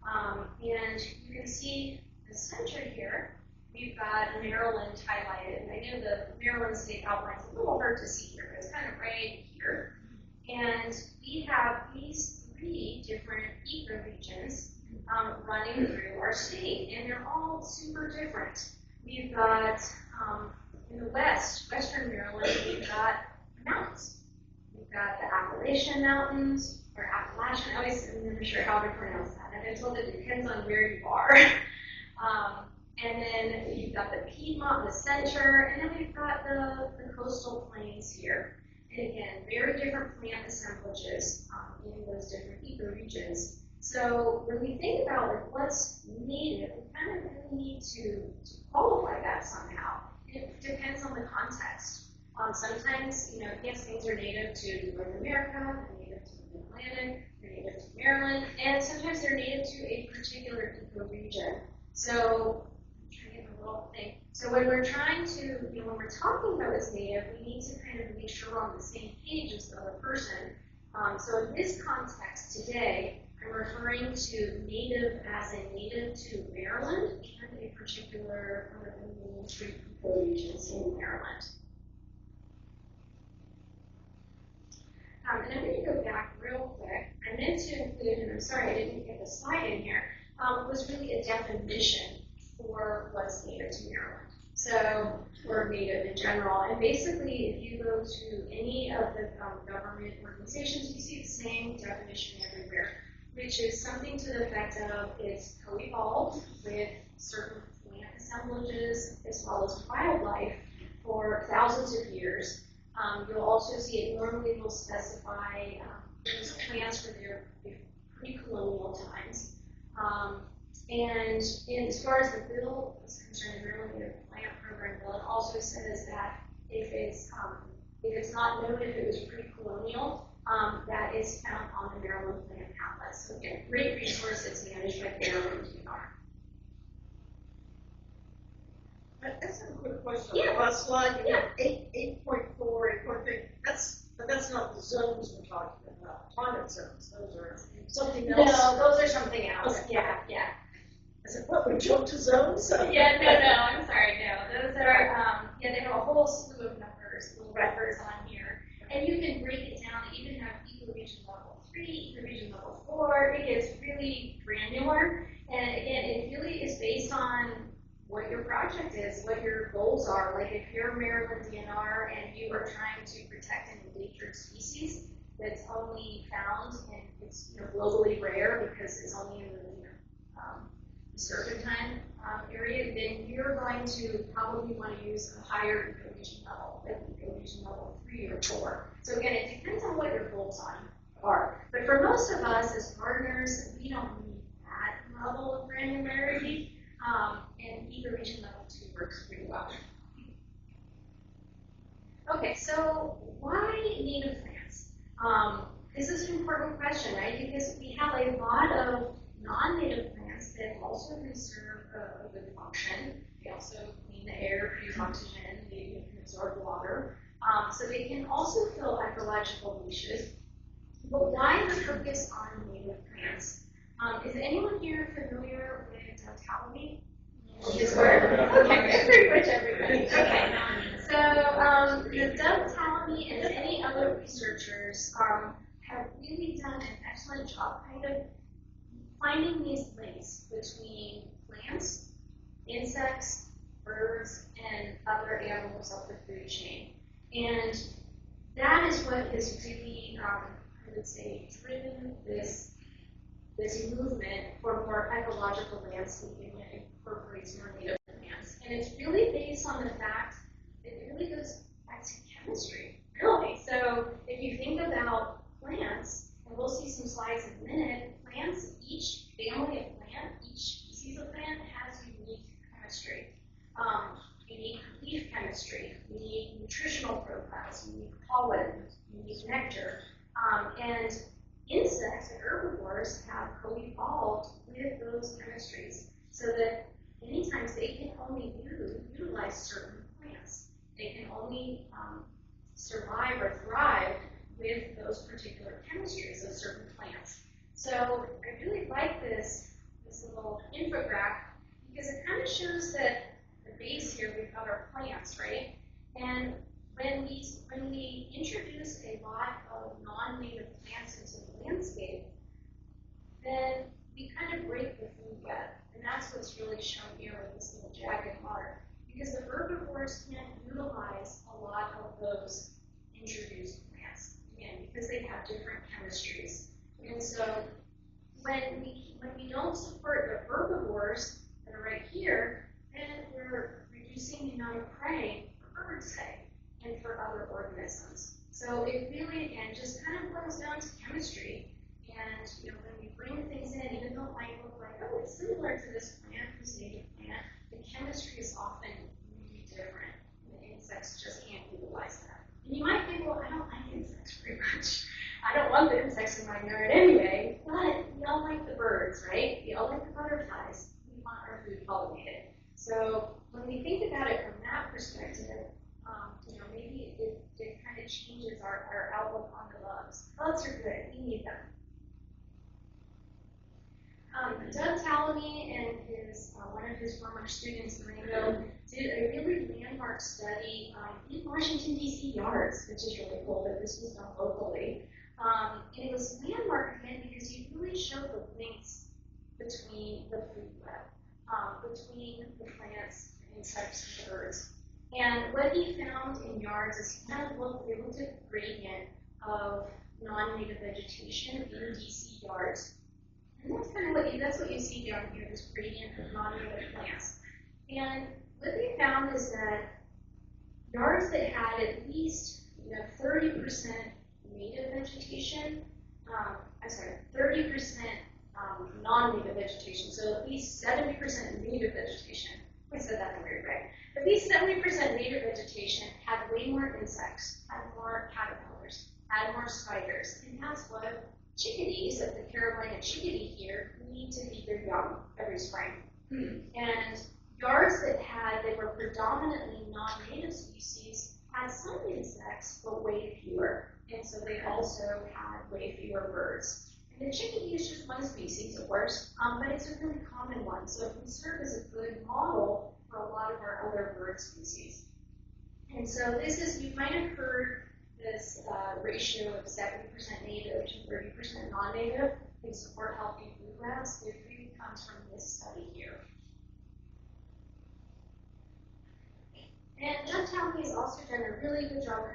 And you can see the center here. We've got Maryland highlighted, and I know the Maryland state outline's a little hard to see here, but it's kind of right here. And we have these 3 different ecoregions running through our state, and they're all super different. We've got, in the western Maryland, we've got mountains. We've got the Appalachian Mountains, or Appalachian, I always am never sure how to pronounce that. And I'm told it depends on where you are. And then you've got the Piedmont in the center, and then we've got the coastal plains here. And again, very different plant assemblages in those different ecoregions. So when we think about like what's native, we kind of really need to qualify that somehow. It depends on the context. Sometimes, yes, things are native to North America, they're native to the Atlantic, they're native to Maryland, and sometimes they're native to a particular ecoregion. So, I'm trying to get a little thing. So when we're trying to, when we're talking about what's native, we need to kind of make sure we're on the same page as the other person. So in this context today, I'm referring to native as a native to Maryland and a particular one of the main 3 ecoregions in Maryland. And I'm going to go back real quick. I meant to include, and I'm sorry I didn't get the slide in here, was really a definition for what's native to Maryland. So, or native in general. And basically, if you go to any of the government organizations, you see the same definition everywhere, which is something to the effect of it's co-evolved with certain plant assemblages as well as wildlife for thousands of years. You'll also see it normally will specify those plants for their pre-colonial times. And as far as the bill is concerned, the Maryland Plant Program bill, it also says that if it's not noted if it was pre-colonial, that is found on the Maryland Plant Atlas. So again, great resource that's managed by Maryland DNR. That's a quick question. Yeah. On slide, you Yeah. have 8.4, 8.3. That's not the zones we're talking about. Climate zones. Those are something else. No, those are something else. Okay. Yeah. I said, what, we jumped to zones? Yeah, no, I'm sorry, no. Those are, they have a whole slew of numbers, little records on here. And you can break it down to even have ecoregion level 3, ecoregion level 4. It gets really granular. And again, it really is based on what your project is, what your goals are. Like if you're Maryland DNR and you are trying to protect an endangered species that's only found and it's globally rare because it's only in the serpentine area, then you're going to probably want to use a higher ecoregion level, like ecoregion level 3 or 4. So again, it depends on what your goals are. But for most of us as gardeners, we don't need that level of granularity, and ecoregion level 2 works pretty well. Okay, so why native plants? This is an important question, right? Because we have a lot of non-native plants that also can serve a good function. They also clean the air, produce oxygen, they can absorb water. So they can also fill ecological niches. But why the focus on native plants? Is anyone here familiar with tallaby? Okay, pretty much everybody. Okay. So the Doug Tallamy and any other researchers have really done an excellent job kind of finding these links between plants, insects, birds, and other animals up the food chain. And that is what has really, I would say, driven this movement for more ecological landscaping that incorporates more native plants. And it's really based on the fact that it really goes back to chemistry, really. So if you think about plants, and we'll see some slides in a minute, plants, each family of plant, each species of plant has unique chemistry. Unique leaf chemistry, unique nutritional profiles, unique pollen, unique nectar, and insects and herbivores have co-evolved with with those chemistries so that many times they can only utilize certain plants. They can only survive or thrive with those particular chemistries of certain plants. So I really like this little infographic because it kind of shows that the base here, we've got our plants, right? And when we introduce a lot of non-native plants into the landscape, then we kind of break the food web. And that's what's really shown here with this little jagged mark. Because the herbivores can't utilize a lot of those introduced plants, again, because they have different chemistries. And so when we don't support the herbivores that are right here, then we're reducing the amount of prey for birds, say, and for other organisms. So it really, again, just kind of boils down to chemistry. And when we bring things in, even though it might look like, oh, it's similar to this plant, this native plant, the chemistry is often really different. And the insects just can't utilize that. And you might think, well, I don't like insects very much. I don't want the insects in my yard anyway, but we all like the birds, right? We all like the butterflies. We want our food pollinated. So when we think about it from that perspective, maybe it kind of changes our outlook on the bugs. Bugs are good. We need them. Doug Tallamy and one of his former students, Marengo, did a really landmark study in Washington, D.C. yards, which is really cool that this was done locally. And it was landmark again because he really showed the links between the food web, between the plants, insects, and birds. And what he found in yards is he kind of looked at the gradient of non-native vegetation in DC yards. And that's kind of what you see down here, this gradient of non-native plants. And what they found is that yards that had at least 30% native vegetation, 30% non-native vegetation, so at least 70% native vegetation. I said that very right. At least 70% native vegetation had way more insects, had more caterpillars, had more spiders, and that's what chickadees at the Carolina chickadee here need to feed their young every spring. And yards that were predominantly non-native species had some insects, but way fewer. And so they also had way fewer birds. And the chickadee is just one species, of course, but it's a really common one. So it can serve as a good model for a lot of our other bird species. And so this is, you might have heard this ratio of 70% native to 30% non-native in support healthy food webs. It really comes from this study here. And Doug Tallamy has also done a really good job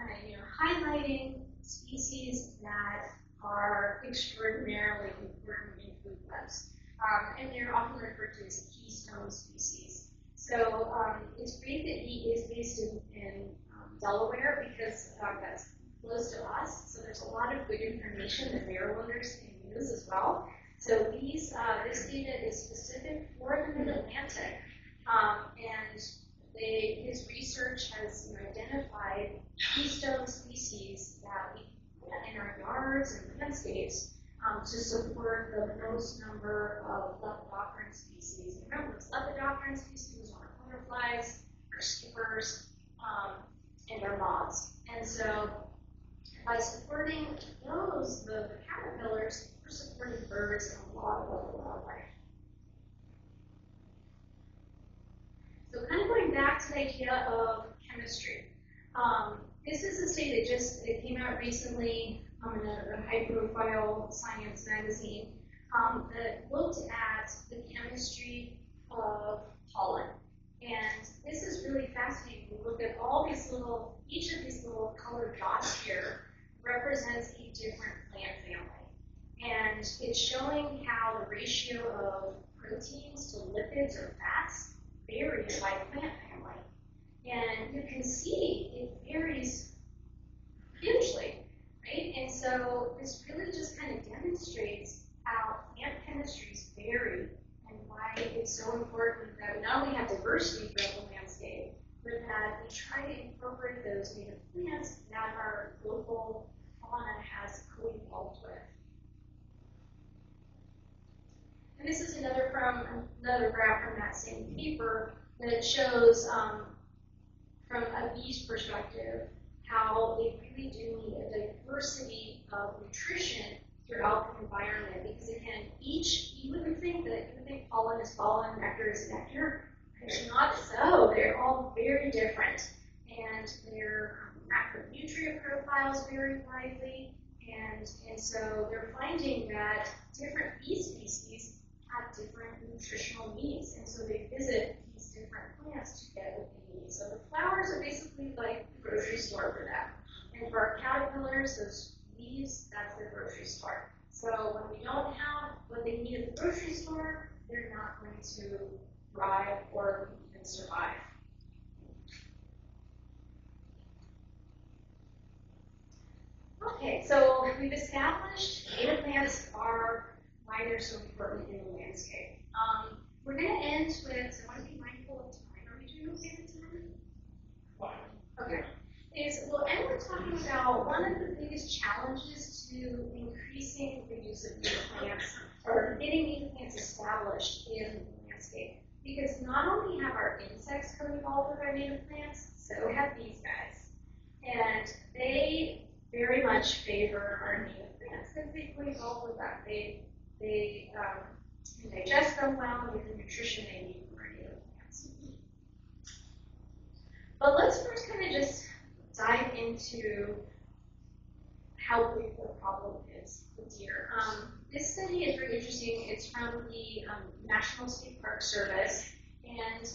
highlighting species that are extraordinarily important in food webs. And they're often referred to as keystone species. So it's great that he is based in Delaware because that's close to us. So there's a lot of good information that Marylanders can use as well. So this data is specific for the Mid-Atlantic. And his research has identified keystone species that we put in our yards and landscapes to support the most number of lepidopteran species. And remember, those lepidopteran species are butterflies, our skippers, and our moths. And so by supporting those, the caterpillars, we're supporting birds and a lot of other wildlife. So kind of going back to the idea of chemistry. This is a study that it came out recently in a high-profile science magazine that looked at the chemistry of pollen. And this is really fascinating. We look at all these each of these little colored dots here represents a different plant family. And it's showing how the ratio of proteins to lipids or fats varies by plant family. And you can see it varies hugely, right? And so this really just kind of demonstrates how plant chemistries vary and why it's so important that we not only have diversity throughout the landscape, but that we try to incorporate those native plants that our local fauna has co-evolved with. And this is another graph from that same paper that shows from a bee's perspective how they really do need a diversity of nutrition throughout the environment, because again, you would think pollen is pollen, nectar is nectar. It's not so. They're all very different, and their macronutrient profiles vary widely, and so they're finding that different bee species have different nutritional needs, and so they visit these different plants to get what they need. So the flowers are basically like the grocery store for them, and for our caterpillars, those leaves, that's their grocery store. So when we don't have what they need at the grocery store, they're not going to thrive or even survive. Okay, so we've established native plants are why they're so important in the landscape. We're going to end with, so I want to be mindful of time. Are we doing okay with time? Okay. We'll end with talking about one of the biggest challenges to increasing the use of native plants, or getting native plants established in the landscape. Because not only have our insects co-evolved with our native plants, so have these guys. And they very much favor our native plants because they co-evolve with them. They can digest them well and get the nutrition they need from our native plants. But let's first kind of just dive into how big the problem is with deer. This study is very interesting. It's from the National State Park Service, and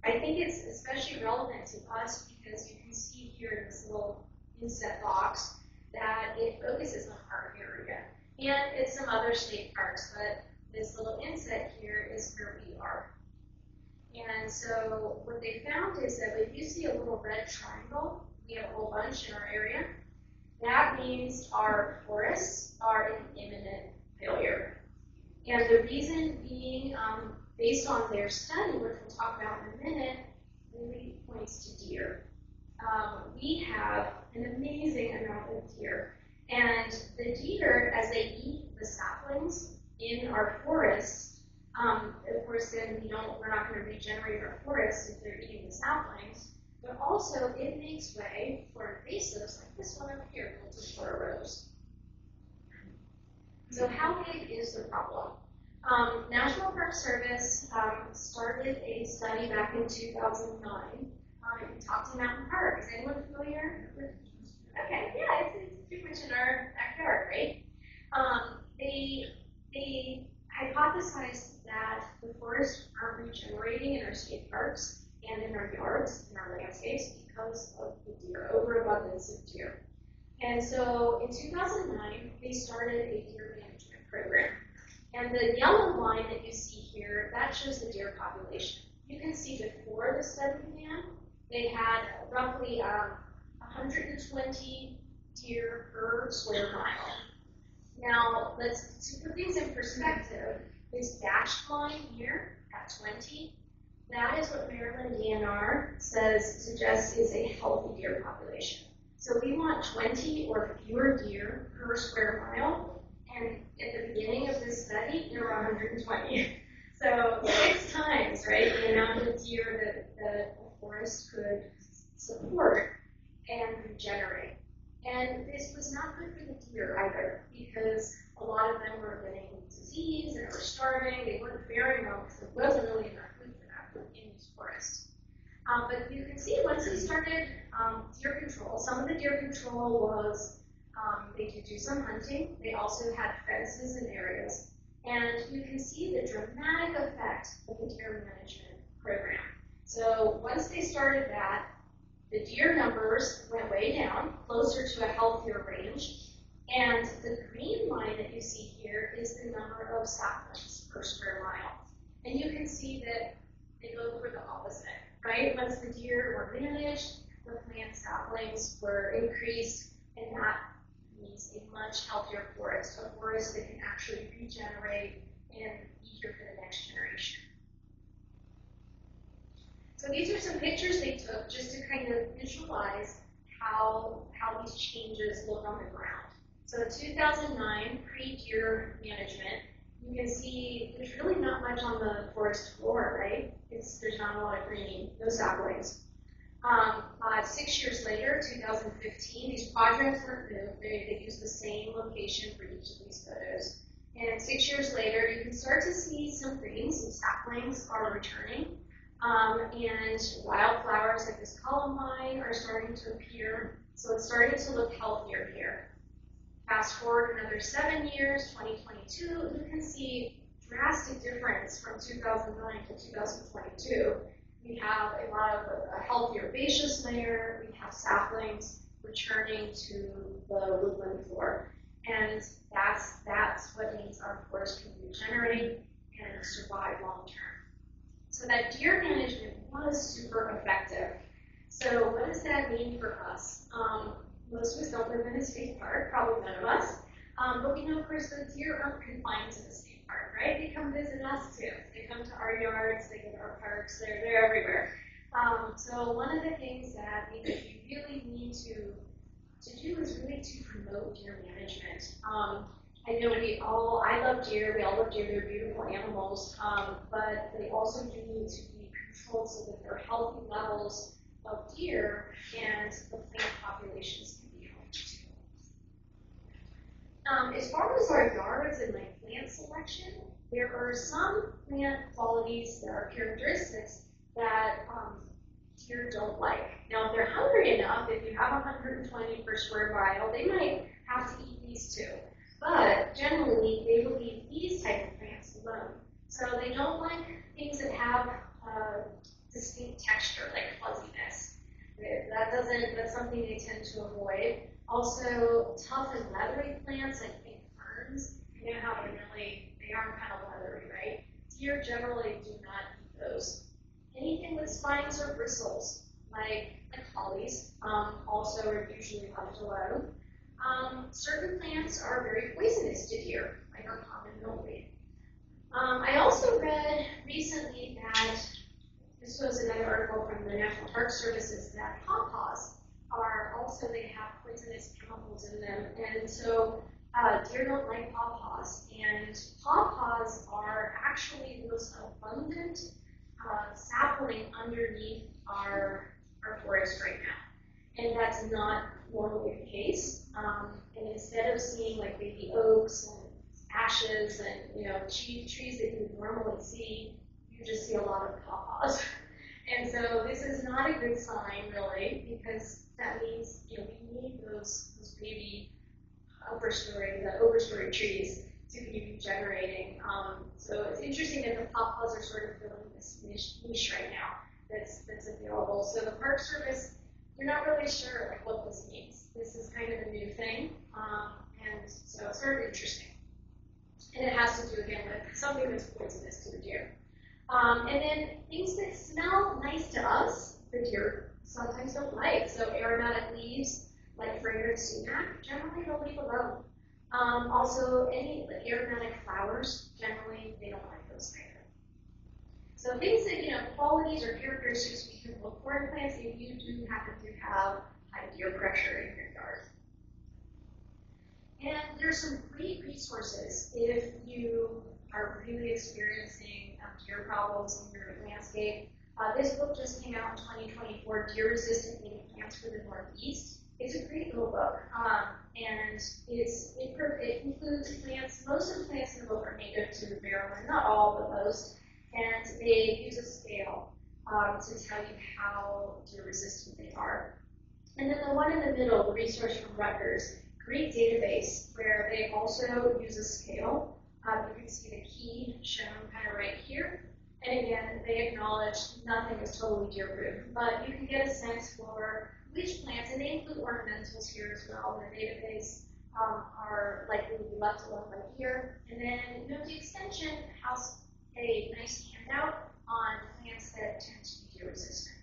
I think it's especially relevant to us because you can see here in this little inset box that it focuses on our area. And it's some other state parks, but this little inset here is where we are. And so what they found is that if you see a little red triangle, we have a whole bunch in our area, that means our forests are in imminent failure. And the reason being, based on their study, which we'll talk about in a minute, really points to deer. We have an amazing amount of deer. And the deer, as they eat the saplings in our forests, of course, then we're not going to regenerate our forests if they're eating the saplings, but also it makes way for invasives like this one up here, multiflora rose. So how big is the problem? National Park Service started a study back in 2009. In Topton Mountain Park. Is anyone familiar with? Okay, yeah, it's pretty much in our backyard, right? They hypothesized that the forests aren't regenerating in our state parks and in our yards, in our landscapes, because of the deer, overabundance of deer. And so in 2009, they started a deer management program. And the yellow line that you see here, that shows the deer population. You can see before the study began, they had roughly 120 deer per square mile. Now, to put things in perspective, this dashed line here at 20, that is what Maryland DNR suggests is a healthy deer population. So we want 20 or fewer deer per square mile, and at the beginning of this study, there were 120. So 6 times, right, the amount of deer that a forest could support and regenerate. And this was not good for the deer either, because a lot of them were getting disease and were starving. They weren't faring well because there wasn't really enough food for them in these forests. But you can see once they started deer control, some of the deer control was they could do some hunting. They also had fences in areas. And you can see the dramatic effect of the deer management program. So once they started that, the deer numbers went way down, closer to a healthier range. And the green line that you see here is the number of saplings per square mile. And you can see that they go for the opposite, right? Once the deer were managed, the plant saplings were increased, and that means a much healthier forest, a forest that can actually regenerate and be here for the next generation. So these are some pictures they took just to kind of visualize how these changes look on the ground. So in 2009, pre-deer management, you can see there's really not much on the forest floor, right? There's not a lot of greening, no saplings. 6 years later, 2015, these quadrants weren't moved. They used the same location for each of these photos. And 6 years later, you can start to see some green, some saplings are returning. And wildflowers like this columbine are starting to appear. So it's starting to look healthier here. Fast forward another 7 years, 2022, you can see drastic difference from 2009 to 2022. We have a lot of a healthier herbaceous layer. We have saplings returning to the woodland floor. And that's what means our forest can regenerate and survive long term. So that deer management was super effective. So what does that mean for us? Most of us don't live in a state park, probably none of us. But we know, of course, the deer aren't confined to the state park, right? They come visit us too. They come to our yards, they go to our parks, they're everywhere. So one of the things that we really need to do is really to promote deer management. I know I love deer, we all love deer, they're beautiful animals, but they also do need to be controlled so that there are healthy levels of deer and the plant populations can be healthy too. As far as our yards and like plant selection, there are some plant qualities, there are characteristics that deer don't like. Now, if they're hungry enough, if you have 120 per square mile, they might have to eat these too. But generally, they will leave these type of plants alone. So they don't like things that have distinct texture, like fuzziness. That's something they tend to avoid. Also, tough and leathery plants like big ferns, you know how they are kind of leathery, right? Deer generally do not eat those. Anything with spines or bristles, like hollies, also are usually left alone. Certain plants are very poisonous to deer, like our common milkweed. I also read recently that, this was another article from the National Park Services, that pawpaws they have poisonous chemicals in them, and so deer don't like pawpaws, and pawpaws are actually the most abundant sapling underneath our forest right now, and that's not normally the case. And instead of seeing like baby oaks and ashes and trees that you would normally see, you just see a lot of pawpaws. And so this is not a good sign, really, because that means we need those baby overstory trees to be regenerating. So it's interesting that the pawpaws are sort of filling this niche right now that's available. So the Park Service, they're not really sure what this means. This is kind of a new thing, and so it's sort of interesting. And it has to do again with something that's poisonous to the deer. And then things that smell nice to us, the deer sometimes don't like. So aromatic leaves, like fragrant sumac, generally they'll leave alone. Also, any aromatic flowers, generally they don't like those either. So things that, qualities or characteristics we can look for in plants if you do happen to have high deer pressure in your yard. And there's some great resources if you are really experiencing deer problems in your landscape. This book just came out in 2024, Deer-Resistant Native Plants for the Northeast. It's a great little book, and it includes plants. Most of the plants in the book are native to Maryland, not all, but most, and they use a scale to tell you how deer-resistant they are. And then the one in the middle, the resource from Rutgers, great database where they also use a scale. You can see the key shown kind of right here. And again, they acknowledge nothing is totally deer-proof, but you can get a sense for which plants, and they include ornamentals here as well in the database, are likely to be left alone by deer. And then the extension has a nice handout on plants that tend to be deer-resistant.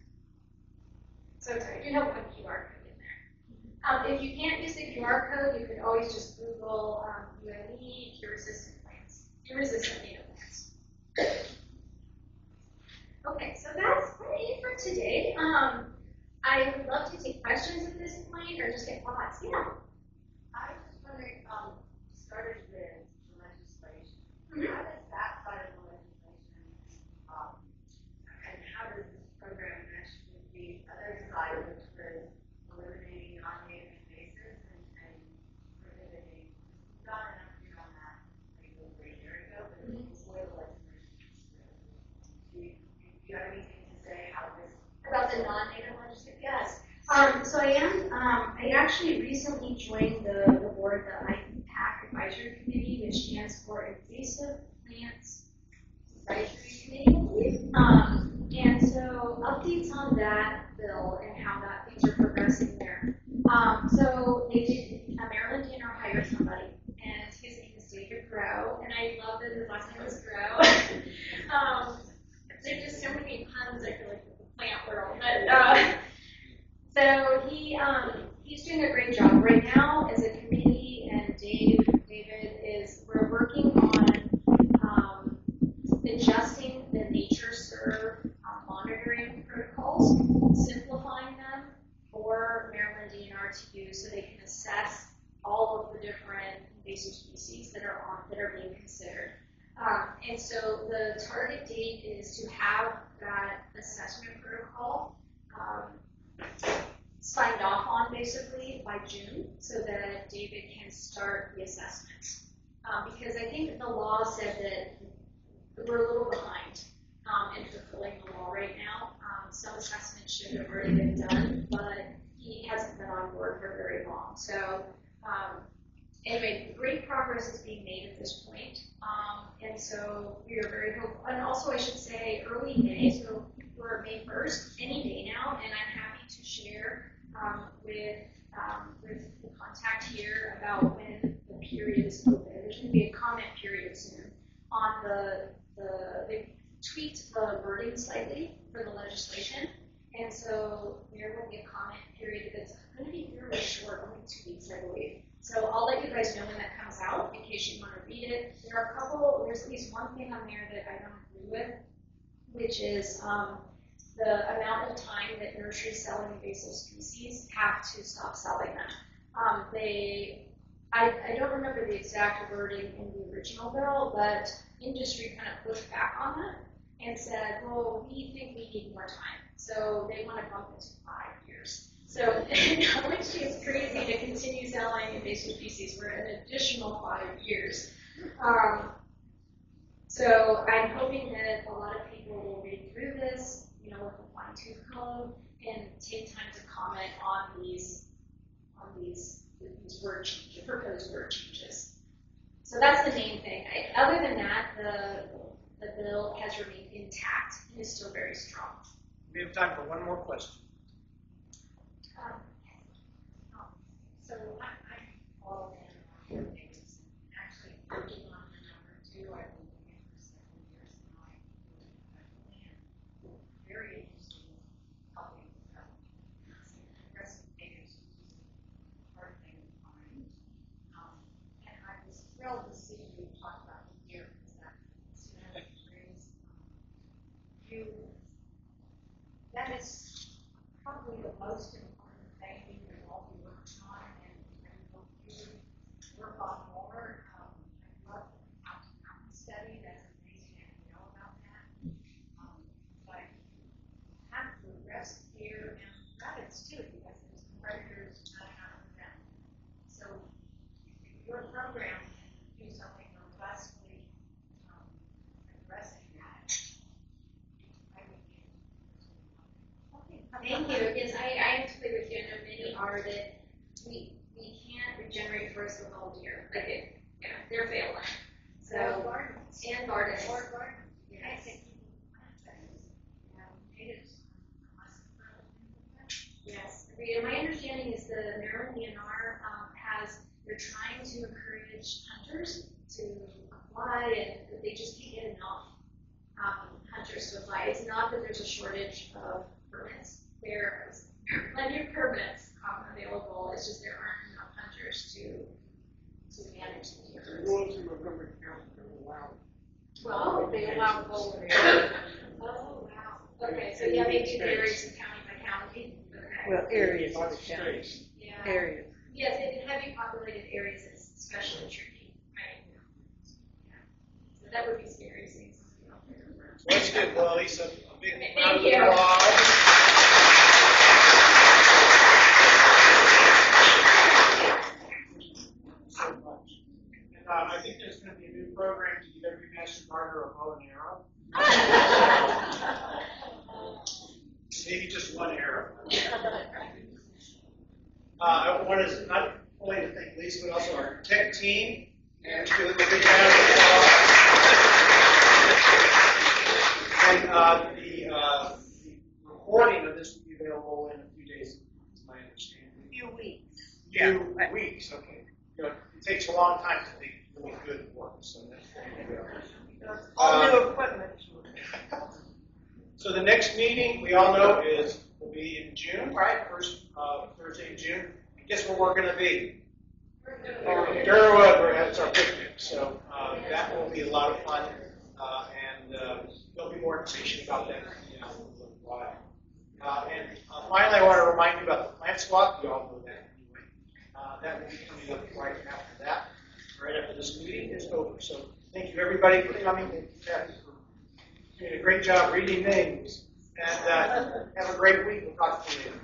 So I do have one QR code in there. If you can't use the QR code, you can always just Google UNE, deer-resistant plants, deer-resistant native plants. Okay, so that's it for today. I would love to take questions at this point or just get thoughts. Yeah. I was wondering, started with legislation. how does that side of the legislation, and how does this program mesh with the other side, which was eliminating non-native invasives and prohibiting? We got an update on that like over a year ago, but before the legislation was through. Do you have anything to say how this? About the non-native legislation? Yes. So I actually recently joined the board, the IPAC Advisory Committee, which stands for Invasive Plants Advisory Committee. And so updates on that bill and how that things are progressing there. So they did, Maryland DNR hired somebody, and his name is David Grow, and I love that his last name is Grow. There's just so many puns, I feel like, with the plant world. But, so he's doing a great job right now as a committee, and David we're working on adjusting the NatureServe monitoring protocols, simplifying them for Maryland DNR to use so they can assess all of the different invasive species that are being considered. And so the target date is to have that assessment protocol signed off on basically by June so that David can start the assessments. Because I think the law said that we're a little behind in fulfilling the law right now. Some assessments should have already been done, but he hasn't been on board for very long. So anyway, great progress is being made at this point. And so we are very hopeful. And also I should say early May, so we're May 1st, any day now, and I'm happy to share with the contact here about when the period is open. There's going to be a comment period soon on they tweaked the wording slightly for the legislation, and so there will be a comment period that's going to be fairly short, only 2 weeks, I believe. So I'll let you guys know when that comes out in case you want to read it. There's at least one thing on there that I don't agree with, which is the amount of time that nurseries selling invasive species have to stop selling them. I don't remember the exact wording in the original bill, but industry kind of pushed back on that and said, well, we think we need more time. So they want to bump it to 5 years. So which is crazy to continue selling invasive species for an additional 5 years. So I'm hoping that a lot of people will read through this, with a fine-tooth comb, and take time to comment on these word changes, proposed word changes. So that's the main thing. Other than that, the bill has remained intact and is still very strong. We have time for one more question. So I'm all in on things. Actually, working on the number 2, I've been doing it for several years now. And very interesting helping aggressive natives, which is a hard thing to find. And I was thrilled to see you talk about the deer, because that brings you. That is probably the most important thing we will all be working on, and hope you work on more. I love the mountain study. That's amazing. I didn't know about that. But have to arrest deer and rabbits too, because there's predators coming out of them. So if your program can do something robustly addressing that, I would be. Thank you. Yes, I absolutely agree with you. I know many are that we can't regenerate forests with all deer. Like they're failing. So and gardens. Yes. Yes. And my understanding is the Maryland DNR they're trying to encourage hunters to apply, and they just can't get enough hunters to apply. It's not that there's a shortage of permits. There's plenty of permits available. It's just there aren't enough hunters to manage the deer. The rules in Montgomery County don't allow. Well, they allow both. Oh, wow. Okay, so yeah, maybe varies from county by county. Okay. Well, areas of the county. Yeah. Areas. Yes, in heavy populated areas, it's especially tricky, right? Yeah. So But that would be scary seeing something out there. Well, that's good. Well, Lisa, a big Thank round of you. applause. So much. And I think there's going to be a new program to give every Master Gardener a bow and arrow. Maybe just one arrow. I want to not only to thank Lisa, but also our tech team. And give them a big round of applause. And the recording of this will be available in a few days, is my understanding. A few weeks. Yeah, weeks, okay. You know, it takes a long time to make really good work, so that's there you go. All new equipment. So the next meeting, we all know, will be in June, right? First Thursday in June. And guess where we're going to be? Durwood, where it's our picnic. So that will be a lot of fun, and there'll be more information about that in a little while. And finally, I want to remind you about the plant swap. You all know that anyway. That will be coming up right after that, right after this meeting is over. So thank you, everybody, for coming. Thank you, Kathy, for doing a great job reading names. And have a great week. We'll talk to you later.